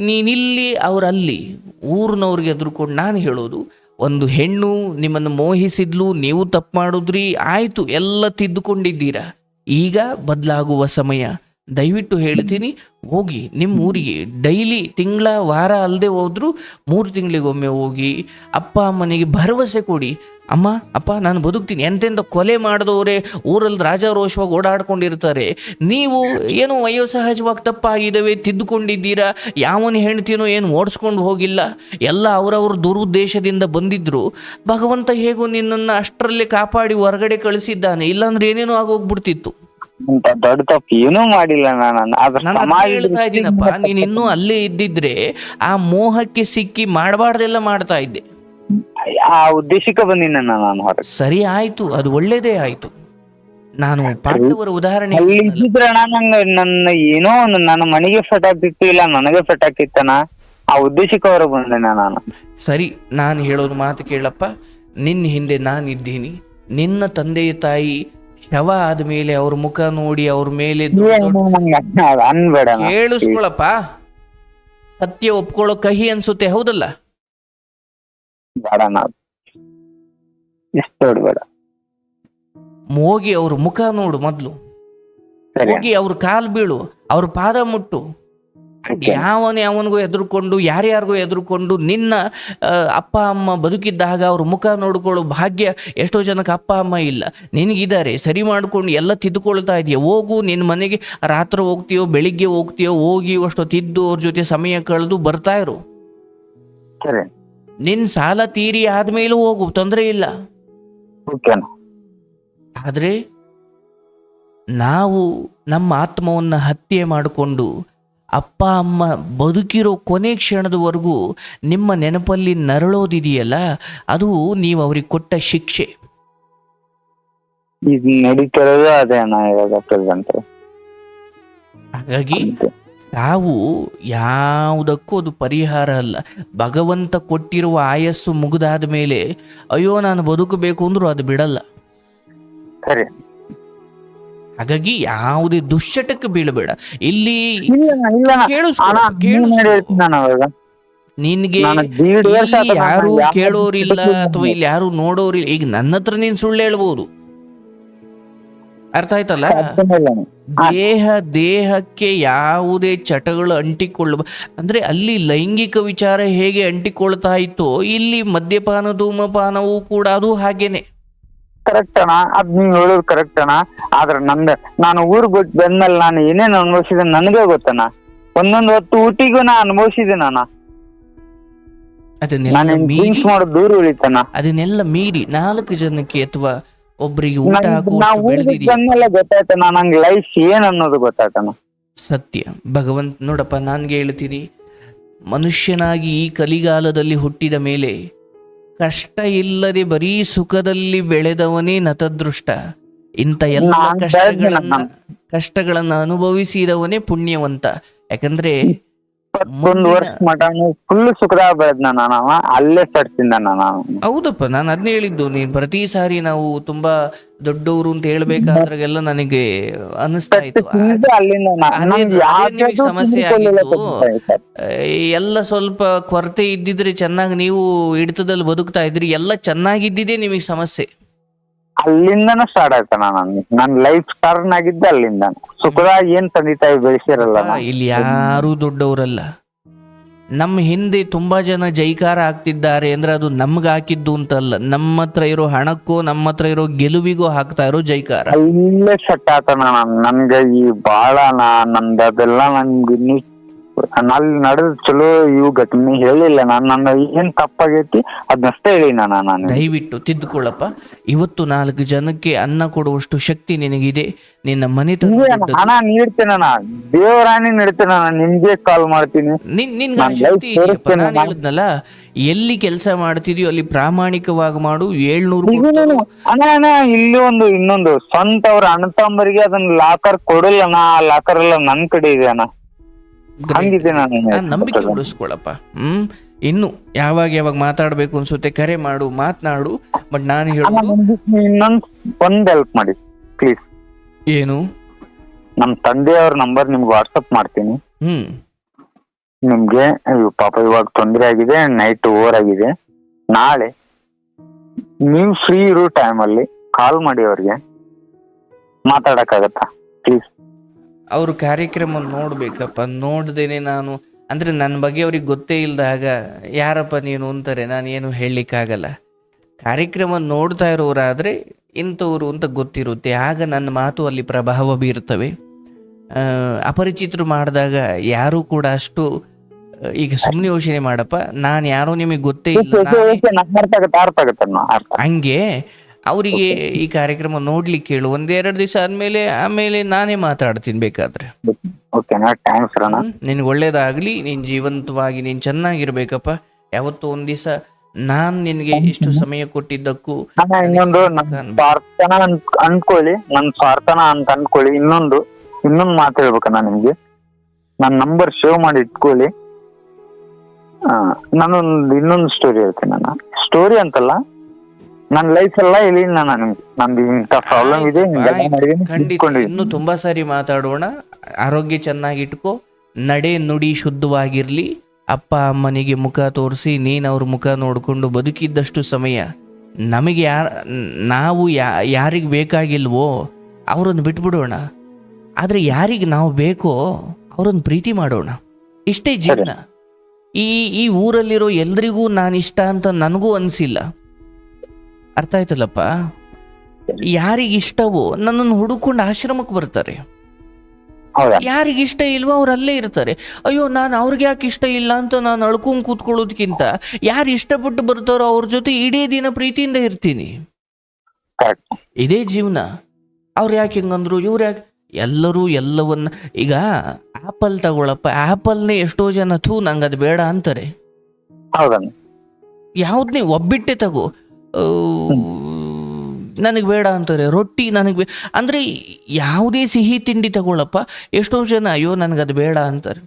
ನೀನಿಲ್ಲಿ ಅವರಲ್ಲಿ ಊರಿನವ್ರಿಗೆ ಎದುರುಕೊಂಡು ನಾನು ಹೇಳೋದು, ಒಂದು ಹೆಣ್ಣು ನಿಮ್ಮನ್ನು ಮೋಹಿಸಿದ್ಲು, ನೀವು ತಪ್ಪು ಮಾಡಿದ್ರಿ, ಆಯಿತು, ಎಲ್ಲ ತಿದ್ದುಕೊಂಡಿದ್ದೀರಾ, ಈಗ ಬದಲಾಗುವ ಸಮಯ. ದಯವಿಟ್ಟು ಹೇಳ್ತೀನಿ, ಹೋಗಿ ನಿಮ್ಮ ಊರಿಗೆ ಡೈಲಿ, ತಿಂಗಳ ವಾರ ಅಲ್ಲದೆ ಹೋದರೂ 3 ತಿಂಗಳಿಗೊಮ್ಮೆ ಹೋಗಿ ಅಪ್ಪ ಅಮ್ಮನಿಗೆ ಭರವಸೆ ಕೊಡಿ. ಅಮ್ಮ ಅಪ್ಪ ನಾನು ಬದುಕ್ತೀನಿ. ಎಂತೆಂಥ ಕೊಲೆ ಮಾಡಿದವರೇ ಊರಲ್ಲಿ ರಾಜಾರೋಷವಾಗಿ ಓಡಾಡ್ಕೊಂಡಿರ್ತಾರೆ. ನೀವು ಏನೋ ವಯೋಸಹಜವಾಗಿ ತಪ್ಪಾಗಿದ್ದಾವೆ, ತಿದ್ದುಕೊಂಡಿದ್ದೀರಾ, ಯಾವನ ಹೆಣ್ತಿನೋ ಏನು ಓಡಿಸ್ಕೊಂಡು ಹೋಗಿಲ್ಲ, ಎಲ್ಲ ಅವರವ್ರ ದುರುದ್ದೇಶದಿಂದ ಬಂದಿದ್ರು. ಭಗವಂತ ಹೇಗೋ ನಿನ್ನನ್ನು ಅಷ್ಟರಲ್ಲೇ ಕಾಪಾಡಿ ಹೊರಗಡೆ ಕಳಿಸಿದ್ದಾನೆ, ಇಲ್ಲಾಂದ್ರೆ ಏನೇನೋ ಆಗೋಗ್ಬಿಡ್ತಿತ್ತು. ದೊಡ್ಡ ತಪ್ಪು ಏನೂ ಮಾಡಿಲ್ಲ ನಾನು ಹೇಳ್ತಾ ಇದ್ದೀನಪ್ಪ. ನೀನ್ ಇನ್ನೂ ಅಲ್ಲೇ ಇದ್ದಿದ್ರೆ ಆ ಮೋಹಕ್ಕೆ ಸಿಕ್ಕಿ ಮಾಡಬಾರ್ದೆಲ್ಲ ಮಾಡ್ತಾ ಇದ್ದೆ. ಆ ಉದ್ದೇಶಕ್ಕೆ ಬಂದಿನ ನಾನು. ಸರಿ ಆಯ್ತು, ಅದು ಒಳ್ಳೇದೇ ಆಯ್ತು. ನಾನು ಪಾಂಡವರ ಉದಾಹರಣೆ ನನ್ನ ಏನೋ ಒಂದು ನನ್ನ ಮನೆಗೆ ಫೆಟ್ ಆಗ್ತಿತ್ತು, ಇಲ್ಲ ನನಗೆ ಫೆಟ್ ಆಗ್ತಿತ್ತನ, ಆ ಉದ್ದೇಶಕ್ಕೆ ಹೊರ ಬಂದೆ ನಾನು. ಸರಿ, ನಾನು ಹೇಳೋದು ಮಾತು ಕೇಳಪ್ಪ. ನಿನ್ನ ಹಿಂದೆ ನಾನಿದ್ದೀನಿ. ನಿನ್ನ ತಂದೆ ತಾಯಿ ಶವ ಆದ್ಮೇಲೆ ಅವ್ರ ಮುಖ ನೋಡಿ ಅವ್ರ ಮೇಲೆ ಕೇಳಿಸ್ಕೊಳಪ್ಪ. ಸತ್ಯ ಒಪ್ಕೊಳ್ಳೋ ಕಹಿ ಅನ್ಸುತ್ತೆ, ಹೌದಲ್ಲ? ಹೋಗಿ ಅವ್ರ ಮುಖ ನೋಡು ಮೊದ್ಲು, ಹೋಗಿ ಅವ್ರ ಕಾಲ್ ಬೀಳು, ಅವ್ರ ಪಾದ ಮುಟ್ಟು, ಯಾವನಿಗೂ ಹೆದರ್ಕೊಂಡು ಯಾರ್ಯಾರಿಗೂ ಹೆದರ್ಕೊಂಡು ನಿನ್ನ ಅಪ್ಪ ಅಮ್ಮ ಬದುಕಿದ್ದಾಗ ಅವ್ರ ಮುಖ ನೋಡ್ಕೊಳ್ಳೋ ಭಾಗ್ಯ ಎಷ್ಟೋ ಜನಕ್ಕೆ ಅಪ್ಪ ಅಮ್ಮ ಇಲ್ಲ, ನಿನಗಿದ್ದಾರೆ, ಸರಿ ಮಾಡ್ಕೊಂಡು ಎಲ್ಲ ತಿದ್ದುಕೊಳ್ತಾ ಇದೆಯಾ. ಹೋಗು ನಿನ್ನ ಮನೆಗೆ, ರಾತ್ರಿ ಹೋಗ್ತೀಯೋ ಬೆಳಿಗ್ಗೆ ಹೋಗ್ತೀಯೋ, ಹೋಗಿ ಅಷ್ಟೊತ್ತಿದ್ದು ಅವ್ರ ಜೊತೆ ಸಮಯ ಕಳೆದು ಬರ್ತಾ ಇರು. ನಿನ್ನ ಸಾಲ ತೀರಿ ಆದ್ಮೇಲೂ ಹೋಗು, ತೊಂದರೆ ಇಲ್ಲ. ಆದ್ರೆ ನಾವು ನಮ್ಮ ಆತ್ಮವನ್ನ ಹತ್ಯೆ ಮಾಡಿಕೊಂಡು ಅಪ್ಪ ಅಮ್ಮ ಬದುಕಿರೋ ಕೊನೆ ಕ್ಷಣದವರೆಗೂ ನಿಮ್ಮ ನೆನಪಲ್ಲಿ ನರಳೋದಿದೆಯಲ್ಲ, ಅದು ನೀವು ಅವ್ರಿಗೆ ಕೊಟ್ಟ ಶಿಕ್ಷೆ. ನಡೀತಿರೋದು ಅದೇನಾ ಇವಾಗ ಪ್ರೆಸೆಂಟ್. ಹಾಗಾಗಿ ಸಾವು ಯಾವುದಕ್ಕೂ ಅದು ಪರಿಹಾರ ಅಲ್ಲ. ಭಗವಂತ ಕೊಟ್ಟಿರುವ ಆಯಸ್ಸು ಮುಗಿದಾದ ಮೇಲೆ ಅಯ್ಯೋ ನಾನು ಬದುಕಬೇಕು ಅಂದ್ರೂ ಅದು ಬಿಡಲ್ಲ. ಹಾಗಾಗಿ ಯಾವುದೇ ದುಶ್ಚಟಕ್ಕೆ ಬೀಳಬೇಡ. ಇಲ್ಲಿ ನಿನ್ಗೆ ಯಾರು ಕೇಳೋರಿಲ್ಲ ಅಥವಾ ಇಲ್ಲಿ ಯಾರು ನೋಡೋರಿಲ್ಲ. ಈಗ ನನ್ನ ಹತ್ರ ನೀನ್ ಸುಳ್ಳು ಹೇಳ್ಬೋದು, ಅರ್ಥ ಆಯ್ತಲ್ಲ. ದೇಹಕ್ಕೆ ಯಾವುದೇ ಚಟಗಳು ಅಂಟಿಕೊಳ್ಳ ಅಂದ್ರೆ ಅಲ್ಲಿ ಲೈಂಗಿಕ ವಿಚಾರ ಹೇಗೆ ಅಂಟಿಕೊಳ್ತಾ ಇತ್ತೋ ಇಲ್ಲಿ ಮದ್ಯಪಾನ ಧೂಮಪಾನವೂ ಕೂಡ ಅದು ಹಾಗೇನೆ. ಕರೆಕ್ಟ್ ಅಣ್ಣ, ಅದ್ ನೀವ್ ಹೇಳೋದು ಕರೆಕ್ಟ್ ಅಣ್ಣ. ಆದ್ರೆ ನಾನು ಊರ್ ಬಿಟ್ಟು ಬಂದ್ಮೇಲೆ ನಾನು ಏನೇನ್ ಅನುಭವಿಸಿದೆ ನನಗೆ ಗೊತ್ತಣ್ಣ. ಒಂದೊಂದು ಹೊತ್ತು ಊಟಿಗೂ ನಾ ಅನುಭವಿಸಿದ್ದೇನೆ ಅಣ್ಣ. ಮಾಡೋದು ದೂರ ಉಳಿತಣ್ಣ. ಅದನ್ನೆಲ್ಲ ಮೀರಿ 4 ಜನಕ್ಕೆ ಅಥವಾ ಒಬ್ಬರಿಗೆ ಊಟ ಗೊತ್ತಾಯ್ತಣ್ಣ, ನಂಗೆ ಲೈಫ್ ಏನ್ ಅನ್ನೋದು ಗೊತ್ತಾಯ್ತಣ್ಣ. ಸತ್ಯ ಭಗವಂತ ನೋಡಪ್ಪ, ನಾನ್ಗೆ ಹೇಳ್ತೀನಿ, ಮನುಷ್ಯನಾಗಿ ಈ ಕಲಿಗಾಲದಲ್ಲಿ ಹುಟ್ಟಿದ ಮೇಲೆ ಕಷ್ಟ ಇಲ್ಲದೆ ಬರೀ ಸುಖದಲ್ಲಿ ಬೆಳೆದವನೇ ನತದೃಷ್ಟ. ಇಂಥ ಎಲ್ಲ ಕಷ್ಟಗಳನ್ನ ಅನುಭವಿಸಿದವನೇ ಪುಣ್ಯವಂತ. ಯಾಕಂದ್ರೆ 21 ವರ್ಷ ಮಟ ಫುಲ್ ಸುಖದಾಗ ಬೆಳೆದ್ನ ನಾನು, ಅಲ್ಲೇ ಸಡ್ತಿದ್ದ ನಾನು. ಹೌದಪ್ಪ, ನಾನು ಅದನ್ನೇ ಹೇಳಿದ್ದು. ನೀನ್ ಪ್ರತಿ ಸಾರಿ ನಾವು ತುಂಬಾ ದೊಡ್ಡವರು ಅಂತ ಹೇಳ್ಬೇಕಾದ್ರೆಲ್ಲ ನನಗೆ ಅನಿಸ್ತಾ ಇತ್ತು ನಿಮಗೆ ಸಮಸ್ಯೆ ಆಗಿತ್ತು. ಎಲ್ಲ ಸ್ವಲ್ಪ ಕೊರತೆ ಇದ್ದಿದ್ರೆ ಚೆನ್ನಾಗಿ ನೀವು ಹಿಡಿತದಲ್ಲಿ ಬದುಕ್ತಾ ಇದ್ರಿ. ಎಲ್ಲ ಚೆನ್ನಾಗಿದ್ದಿದೆ ನಿಮಗೆ ಸಮಸ್ಯೆ. ಅಲ್ಲಿಂದನ ಸ್ಟಾರ್ಟ್ ಆಯ್ತಣ್ಣ. ನನ್ ಲೈಫ್ ಟರ್ನ್ ಆಗಿದ್ದ ಅಲ್ಲಿಂದ. ಸುಖದಾಗ ಏನ್ ತಂದೆ ತಾಯಿ ಬೆಳೆಸಿರಲ್ಲ. ಇಲ್ಲಿ ಯಾರು ದೊಡ್ಡವರಲ್ಲ. ನಮ್ಮ ಹಿಂದೆ ತುಂಬಾ ಜನ ಜೈಕಾರ ಹಾಕ್ತಿದ್ದಾರೆ ಅಂದ್ರೆ ಅದು ನಮ್ಗೆ ಹಾಕಿದ್ದು ಅಂತಲ್ಲ, ನಮ್ಮ ಹತ್ರ ಇರೋ ಹಣಕ್ಕೋ ನಮ್ಮ ಹತ್ರ ಇರೋ ಗೆಲುವಿಗೋ ಹಾಕ್ತಾ ಇರೋ ಜೈಕಾರ. ಅಲ್ಲೇ ಸೆಟ್ ಆತಣ್ಣ. ನನ್ಗೆ ಈ ಬಾಳ ನಂದು ಅದೆಲ್ಲ ನನ್ಗೆ ನಲ್ಲಿ ನಡೆದ್ ಚಲೋ ಇವು ಘಟನೆ ಹೇಳಿಲ್ಲ ನಾನು. ನನ್ನ ಏನ್ ತಪ್ಪಾಗೈತಿ ಅದನ್ನಷ್ಟೇ ಹೇಳಿ ನಾನು. ದಯವಿಟ್ಟು ತಿದ್ದುಕೊಳ್ಳಪ್ಪ. ಇವತ್ತು 4 ಜನಕ್ಕೆ ಅನ್ನ ಕೊಡುವಷ್ಟು ಶಕ್ತಿ ನಿನಗಿದೆ. ನಿನ್ನ ಮನೆ ಹಣ ನೀಡ್ತೇನ, ದೇವರಾಣಿ ನೀಡ್ತೇನ, ನಿಮ್ಗೆ ಕಾಲ್ ಮಾಡ್ತೀನಿ. ನಿನ್ಗೆ ಆ ಶಕ್ತಿ ಇದೆಯಪ್ಪ. ನಾನು ಹೇಳಿದ್ನಲ್ಲ, ಎಲ್ಲಿ ಕೆಲಸ ಮಾಡ್ತಿದ್ಯೋ ಅಲ್ಲಿ ಪ್ರಾಮಾಣಿಕವಾಗಿ ಮಾಡು. 700 ಅಣ್ಣ ಇಲ್ಲಿ ಇನ್ನೊಂದು ಸ್ವಂತ ಅವ್ರ ಅಣ್ಣ ತಮ್ಮರಿಗೆ ಅದನ್ನ ಲಾಕರ್ ಕೊಡಲ್ಲ. ಆ ಲಾಕರ್ ಎಲ್ಲ ನನ್ ಕಡೆ ಇದೆ ಅಣ್ಣ. ನಂಬಿಕೆ ಉಳಿಸ್ಕೊಳಪ್ಪ. ಇನ್ನು ಯಾವಾಗ ಮಾತಾಡ್ಬೇಕು ಅನ್ಸುತ್ತೆ ಕರೆ ಮಾಡು, ಮಾತನಾಡು. ಬಟ್ ನಾನು ಹೇಳೋದು ಒಂದ್ ಹೆಲ್ಪ್ ಮಾಡಿ ಪ್ಲೀಸ್. ಏನು? ನಮ್ ತಂದೆಯವ್ರ ನಂಬರ್ ನಿಮ್ಗೆ ವಾಟ್ಸಪ್ ಮಾಡ್ತೀನಿ. ನಿಮ್ಗೆ ಪಾಪ ಇವಾಗ ತೊಂದರೆ ಆಗಿದೆ, ನೈಟ್ ಓವರ್ ಆಗಿದೆ. ನಾಳೆ ನೀವು ಫ್ರೀ ಇರೋ ಟೈಮಲ್ಲಿ ಕಾಲ್ ಮಾಡಿ ಅವ್ರಿಗೆ ಮಾತಾಡಕ್ಕಾಗತ್ತಾ ಪ್ಲೀಸ್? ಅವ್ರ ಕಾರ್ಯಕ್ರಮ ನೋಡ್ಬೇಕಪ್ಪ. ನೋಡ್ದೇನೆ ನಾನು ಅಂದ್ರೆ ನನ್ನ ಬಗ್ಗೆ ಅವ್ರಿಗೆ ಗೊತ್ತೇ ಇಲ್ದಾಗ ಯಾರಪ್ಪ ನೀನು ಅಂತಾರೆ. ನಾನು ಏನು ಹೇಳಲಿಕ್ಕಾಗಲ್ಲ. ಕಾರ್ಯಕ್ರಮ ನೋಡ್ತಾ ಇರೋರಾದ್ರೆ ಇಂಥವ್ರು ಅಂತ ಗೊತ್ತಿರುತ್ತೆ. ಆಗ ನನ್ನ ಮಾತು ಅಲ್ಲಿ ಪ್ರಭಾವ ಬೀರ್ತವೆ. ಅಪರಿಚಿತರು ಮಾಡಿದಾಗ ಯಾರು ಕೂಡ ಅಷ್ಟು ಈಗ ಸುಮ್ಮನೆ ಯೋಚನೆ ಮಾಡಪ್ಪ, ನಾನು ಯಾರೋ ನಿಮಗೆ ಗೊತ್ತೇ ಇಲ್ಲ ಹಂಗೆ ಅವರಿಗೆ ಈ ಕಾರ್ಯಕ್ರಮ ನೋಡ್ಲಿಕ್ಕೆ ಹೇಳು. 1-2 ದಿವಸ ಆಮೇಲೆ ನಾನೇ ಮಾತಾಡ್ತೀನಿ ಬೇಕಾದ್ರೆ. ನಿನ್ಗೆ ಒಳ್ಳೇದಾಗ್ಲಿ, ನೀನ್ ಜೀವಂತವಾಗಿ ನೀನ್ ಚೆನ್ನಾಗಿರ್ಬೇಕಪ್ಪ. ಯಾವತ್ತೂ ಒಂದ್ ದಿವಸ ನಾನ್ ನಿನ್ಗೆ ಇಷ್ಟು ಸಮಯ ಕೊಟ್ಟಿದ್ದಕ್ಕೂ ಇನ್ನೊಂದು ಪ್ರಾರ್ಥನಾ ಅನ್ಕೊಳ್ಳಿ, ನನ್ ಪ್ರಾರ್ಥನಾ ಅಂತ ಅನ್ಕೊಳ್ಳಿ. ಇನ್ನೊಂದು ಮಾತು ಹೇಳ್ಬೇಕಣ್ಣ ನಿಮ್ಗೆ. ನನ್ ನಂಬರ್ ಸೇವ್ ಮಾಡಿ ಇಟ್ಕೊಳ್ಳಿ. ನಾನೊಂದು ಇನ್ನೊಂದು ಸ್ಟೋರಿ ಹೇಳ್ತೀನಿ. ನಾನು ಸ್ಟೋರಿ ಅಂತಲ್ಲ, ನನ್ನ ಲೈಫ್ ಎಲ್ಲ ಇಲ್ಲಿ ನಂದು ಇಂಥ ಪ್ರಾಬ್ಲಮ್ ಇದೆ. ಇನ್ನು ತುಂಬಾ ಸಾರಿ ಮಾತಾಡೋಣ. ಆರೋಗ್ಯ ಚೆನ್ನಾಗಿಟ್ಕೋ, ನಡೆ ನುಡಿ ಶುದ್ಧವಾಗಿರ್ಲಿ. ಅಪ್ಪ ಅಮ್ಮನಿಗೆ ಮುಖ ತೋರಿಸಿ ನೀನ್ ಅವ್ರ ಮುಖ ನೋಡ್ಕೊಂಡು ಬದುಕಿದ್ದಷ್ಟು ಸಮಯ ನಮಗೆ ನಾವು ಯಾರಿಗೆ ಬೇಕಾಗಿಲ್ವೋ ಅವ್ರನ್ನ ಬಿಟ್ಬಿಡೋಣ. ಆದ್ರೆ ಯಾರಿಗೆ ನಾವು ಬೇಕೋ ಅವ್ರನ್ನ ಪ್ರೀತಿ ಮಾಡೋಣ. ಇಷ್ಟೇ ಜೀವನ. ಈ ಊರಲ್ಲಿರೋ ಎಲ್ರಿಗೂ ನಾನಿಷ್ಟ ಅಂತ ನನಗೂ ಅನಿಸಿಲ್ಲ. ಅರ್ಥ ಆಯ್ತಲ್ಲಪ್ಪ? ಯಾರಿಗಿಷ್ಟವೋ ನನ್ನನ್ನು ಹುಡುಕೊಂಡು ಆಶ್ರಮಕ್ಕೆ ಬರ್ತಾರೆ, ಯಾರಿಗಿಷ್ಟ ಇಲ್ವೋ ಅವ್ರು ಅಲ್ಲೇ ಇರ್ತಾರೆ. ಅಯ್ಯೋ ನಾನು ಅವ್ರಿಗೆ ಯಾಕೆ ಇಷ್ಟ ಇಲ್ಲ ಅಂತ ನಾನು ಅಳ್ಕೊಂಡು ಕೂತ್ಕೊಳ್ಳೋದಕ್ಕಿಂತ ಯಾರು ಇಷ್ಟಪಟ್ಟು ಬರ್ತಾರೋ ಅವ್ರ ಜೊತೆ ಇಡೀ ದಿನ ಪ್ರೀತಿಯಿಂದ ಇರ್ತೀನಿ. ಇದೇ ಜೀವನ. ಅವ್ರು ಯಾಕೆ ಹಿಂಗಂದ್ರು, ಇವ್ರು ಯಾಕೆ, ಎಲ್ಲರೂ ಎಲ್ಲವನ್ನ. ಈಗ ಆಪಲ್ ತಗೊಳಪ್ಪ, ಆಪಲ್ನೇ ಎಷ್ಟೋ ಜನ ನಂಗೆ ಅದು ಬೇಡ ಅಂತಾರೆ. ಯಾವ್ದನ್ನೇ ಒಬ್ಬಿಟ್ಟೆ ತಗೋ, ನನಗೆ ಬೇಡ ಅಂತಾರೆ. ರೊಟ್ಟಿ ನನಗೆ ಅಂದರೆ ಯಾವುದೇ ಸಿಹಿ ತಿಂಡಿ ತಗೊಳಪ್ಪ, ಎಷ್ಟೋ ಜನ ಅಯ್ಯೋ ನನಗದು ಬೇಡ ಅಂತಾರೆ.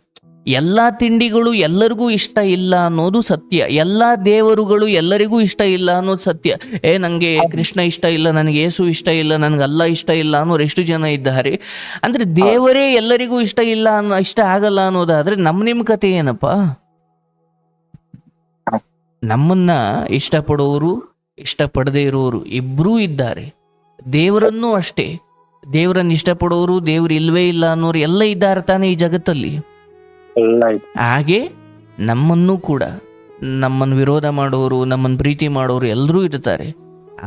ಎಲ್ಲ ತಿಂಡಿಗಳು ಎಲ್ಲರಿಗೂ ಇಷ್ಟ ಇಲ್ಲ ಅನ್ನೋದು ಸತ್ಯ. ಎಲ್ಲ ದೇವರುಗಳು ಎಲ್ಲರಿಗೂ ಇಷ್ಟ ಇಲ್ಲ ಅನ್ನೋದು ಸತ್ಯ. ನನಗೆ ಕೃಷ್ಣ ಇಷ್ಟ ಇಲ್ಲ, ನನಗೆ ಯೇಸು ಇಷ್ಟ ಇಲ್ಲ, ನನಗೆ ಅಲ್ಲ ಇಷ್ಟ ಇಲ್ಲ ಅನ್ನೋರು ಎಷ್ಟು ಜನ ಇದ್ದಾರೆ. ಅಂದರೆ ದೇವರೇ ಎಲ್ಲರಿಗೂ ಇಷ್ಟ ಇಲ್ಲ ಇಷ್ಟ ಆಗಲ್ಲ ಅನ್ನೋದಾದರೆ ನಿಮ್ಮ ಕತೆ ಏನಪ್ಪ? ನಮ್ಮನ್ನ ಇಷ್ಟಪಡೋರು ಇಷ್ಟಪಡದೇ ಇರೋರು ಇಬ್ಬರೂ ಇದ್ದಾರೆ. ದೇವರನ್ನೂ ಅಷ್ಟೇ, ದೇವರನ್ನು ಇಷ್ಟಪಡೋರು ದೇವ್ರು ಇಲ್ವೇ ಇಲ್ಲ ಅನ್ನೋರು ಎಲ್ಲ ಇದ್ದಾರೆ ತಾನೇ ಈ ಜಗತ್ತಲ್ಲಿ. ಹಾಗೆ ನಮ್ಮನ್ನೂ ಕೂಡ ನಮ್ಮನ್ನು ವಿರೋಧ ಮಾಡೋರು, ನಮ್ಮನ್ನು ಪ್ರೀತಿ ಮಾಡೋರು ಎಲ್ಲರೂ ಇರ್ತಾರೆ.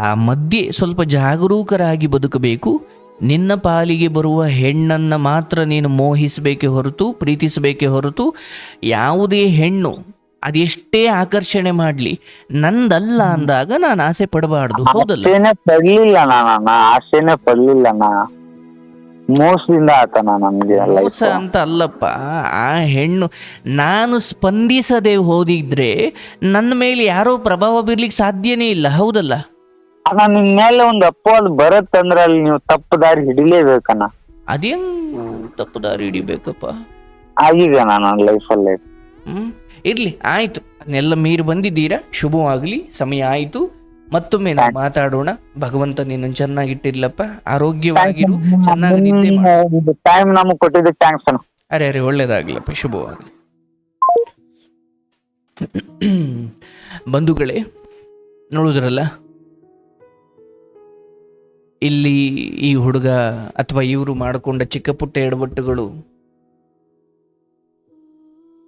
ಆ ಮಧ್ಯೆ ಸ್ವಲ್ಪ ಜಾಗರೂಕರಾಗಿ ಬದುಕಬೇಕು. ನಿನ್ನ ಪಾಲಿಗೆ ಬರುವ ಹೆಣ್ಣನ್ನು ಮಾತ್ರ ನೀನು ಮೋಹಿಸಬೇಕೇ ಹೊರತು, ಪ್ರೀತಿಸಬೇಕೇ ಹೊರತು, ಯಾವುದೇ ಹೆಣ್ಣು ಅದೆಷ್ಟೇ ಆಕರ್ಷಣೆ ಮಾಡ್ಲಿ ನಂದಲ್ಲ ಅಂದಾಗ ನಾನು ಆಸೆ ಪಡಬಾರ್ದು. ಹೌದಲ್ಲ? ಆಸೆನೆ ಪಡ್ಲಿಲ್ಲ ಮೋಸದಿಂದ ಆತನ ನಮ್ಗೆ ಮೋಸ ಅಂತ ಅಲ್ಲಪ್ಪ. ಆ ಹೆಣ್ಣು ನಾನು ಸ್ಪಂದಿಸದೆ ಹೋದಿದ್ರೆ ನನ್ನ ಮೇಲೆ ಯಾರೋ ಪ್ರಭಾವ ಬೀರ್ಲಿಕ್ಕೆ ಸಾಧ್ಯನೇ ಇಲ್ಲ. ಹೌದಲ್ಲ? ನಿಮ್ ಮೇಲೆ ಒಂದು ಅಪವಾದ ಬರತ್ತಂದ್ರೆ ಅಲ್ಲಿ ನೀವು ತಪ್ಪು ದಾರಿ ಹಿಡಿಲೇಬೇಕಣ್ಣ. ಅದೇನ್ ತಪ್ಪು ದಾರಿ ಹಿಡಿಬೇಕಪ್ಪ? ಆಗಿದೆ ನನ್ನ ಲೈಫಲ್ಲಿ. ಇರ್ಲಿ, ಆಯ್ತು, ಅದನ್ನೆಲ್ಲ ಮೀರಿ ಬಂದಿದ್ದೀರಾ. ಶುಭವಾಗ್ಲಿ, ಸಮಯ ಆಯ್ತು. ಮತ್ತೊಮ್ಮೆ ನಾವು ಮಾತಾಡೋಣ. ಭಗವಂತ ನಿನ್ನನ್ನು ಚೆನ್ನಾಗಿಟ್ಟಿರ್ಲಪ್ಪ, ಆರೋಗ್ಯವಾಗಿರು, ಚೆನ್ನಾಗಿ ನಿದ್ದೆ ಮಾಡು. ಟೈಮ್ ನಮಗೆ ಕೊಟ್ಟಿದ್ದಕ್ಕೆ ಥ್ಯಾಂಕ್ಸ್ ಅಣ್ಣ. ಅರೆ ಒಳ್ಳೇದಾಗ್ಲಪ್ಪ, ಶುಭವಾಗಲಿ. ಬಂಧುಗಳೇ, ನೋಡುದ್ರಲ್ಲ, ಇಲ್ಲಿ ಈ ಹುಡುಗ ಅಥವಾ ಇವರು ಮಾಡಿಕೊಂಡ ಚಿಕ್ಕ ಪುಟ್ಟ ಎಡವಟ್ಟುಗಳು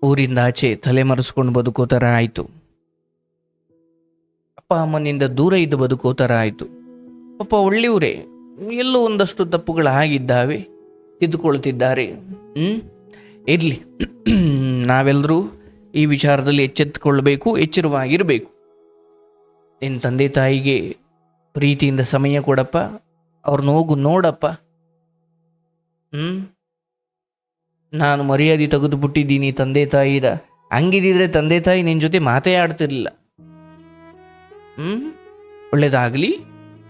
ಊರಿಂದ ಆಚೆ ತಲೆಮರೆಸ್ಕೊಂಡು ಬದುಕೋ ಥರ ಆಯಿತು. ಅಪ್ಪ ಅಮ್ಮನಿಂದ ದೂರ ಇದ್ದು ಬದುಕೋ ಥರ ಆಯಿತು. ಪಾಪ ಒಳ್ಳೆಯವರೇ, ಎಲ್ಲೋ ಒಂದಷ್ಟು ತಪ್ಪುಗಳು ಆಗಿದ್ದಾವೆ, ತಿದ್ದುಕೊಳ್ತಿದ್ದಾರೆ. ಇರಲಿ, ನಾವೆಲ್ಲರೂ ಈ ವಿಚಾರದಲ್ಲಿ ಎಚ್ಚೆತ್ತುಕೊಳ್ಬೇಕು, ಎಚ್ಚರವಾಗಿರಬೇಕು. ನಿನ್ನ ತಂದೆ ತಾಯಿಗೆ ಪ್ರೀತಿಯಿಂದ ಸಮಯ ಕೊಡಪ್ಪ, ಅವ್ರನ್ನ ಹೋಗು ನೋಡಪ್ಪ. ನಾನು ಮರ್ಯಾದೆ ತೆಗೆದು ಬಿಟ್ಟಿದ್ದೀನಿ ತಂದೆ ತಾಯಿದ. ಹಂಗಿದ್ದಿದ್ರೆ ತಂದೆ ತಾಯಿ ನಿನ್ನ ಜೊತೆ ಮಾತೇ ಆಡ್ತಿರ್ಲಿಲ್ಲ. ಒಳ್ಳೇದಾಗಲಿ.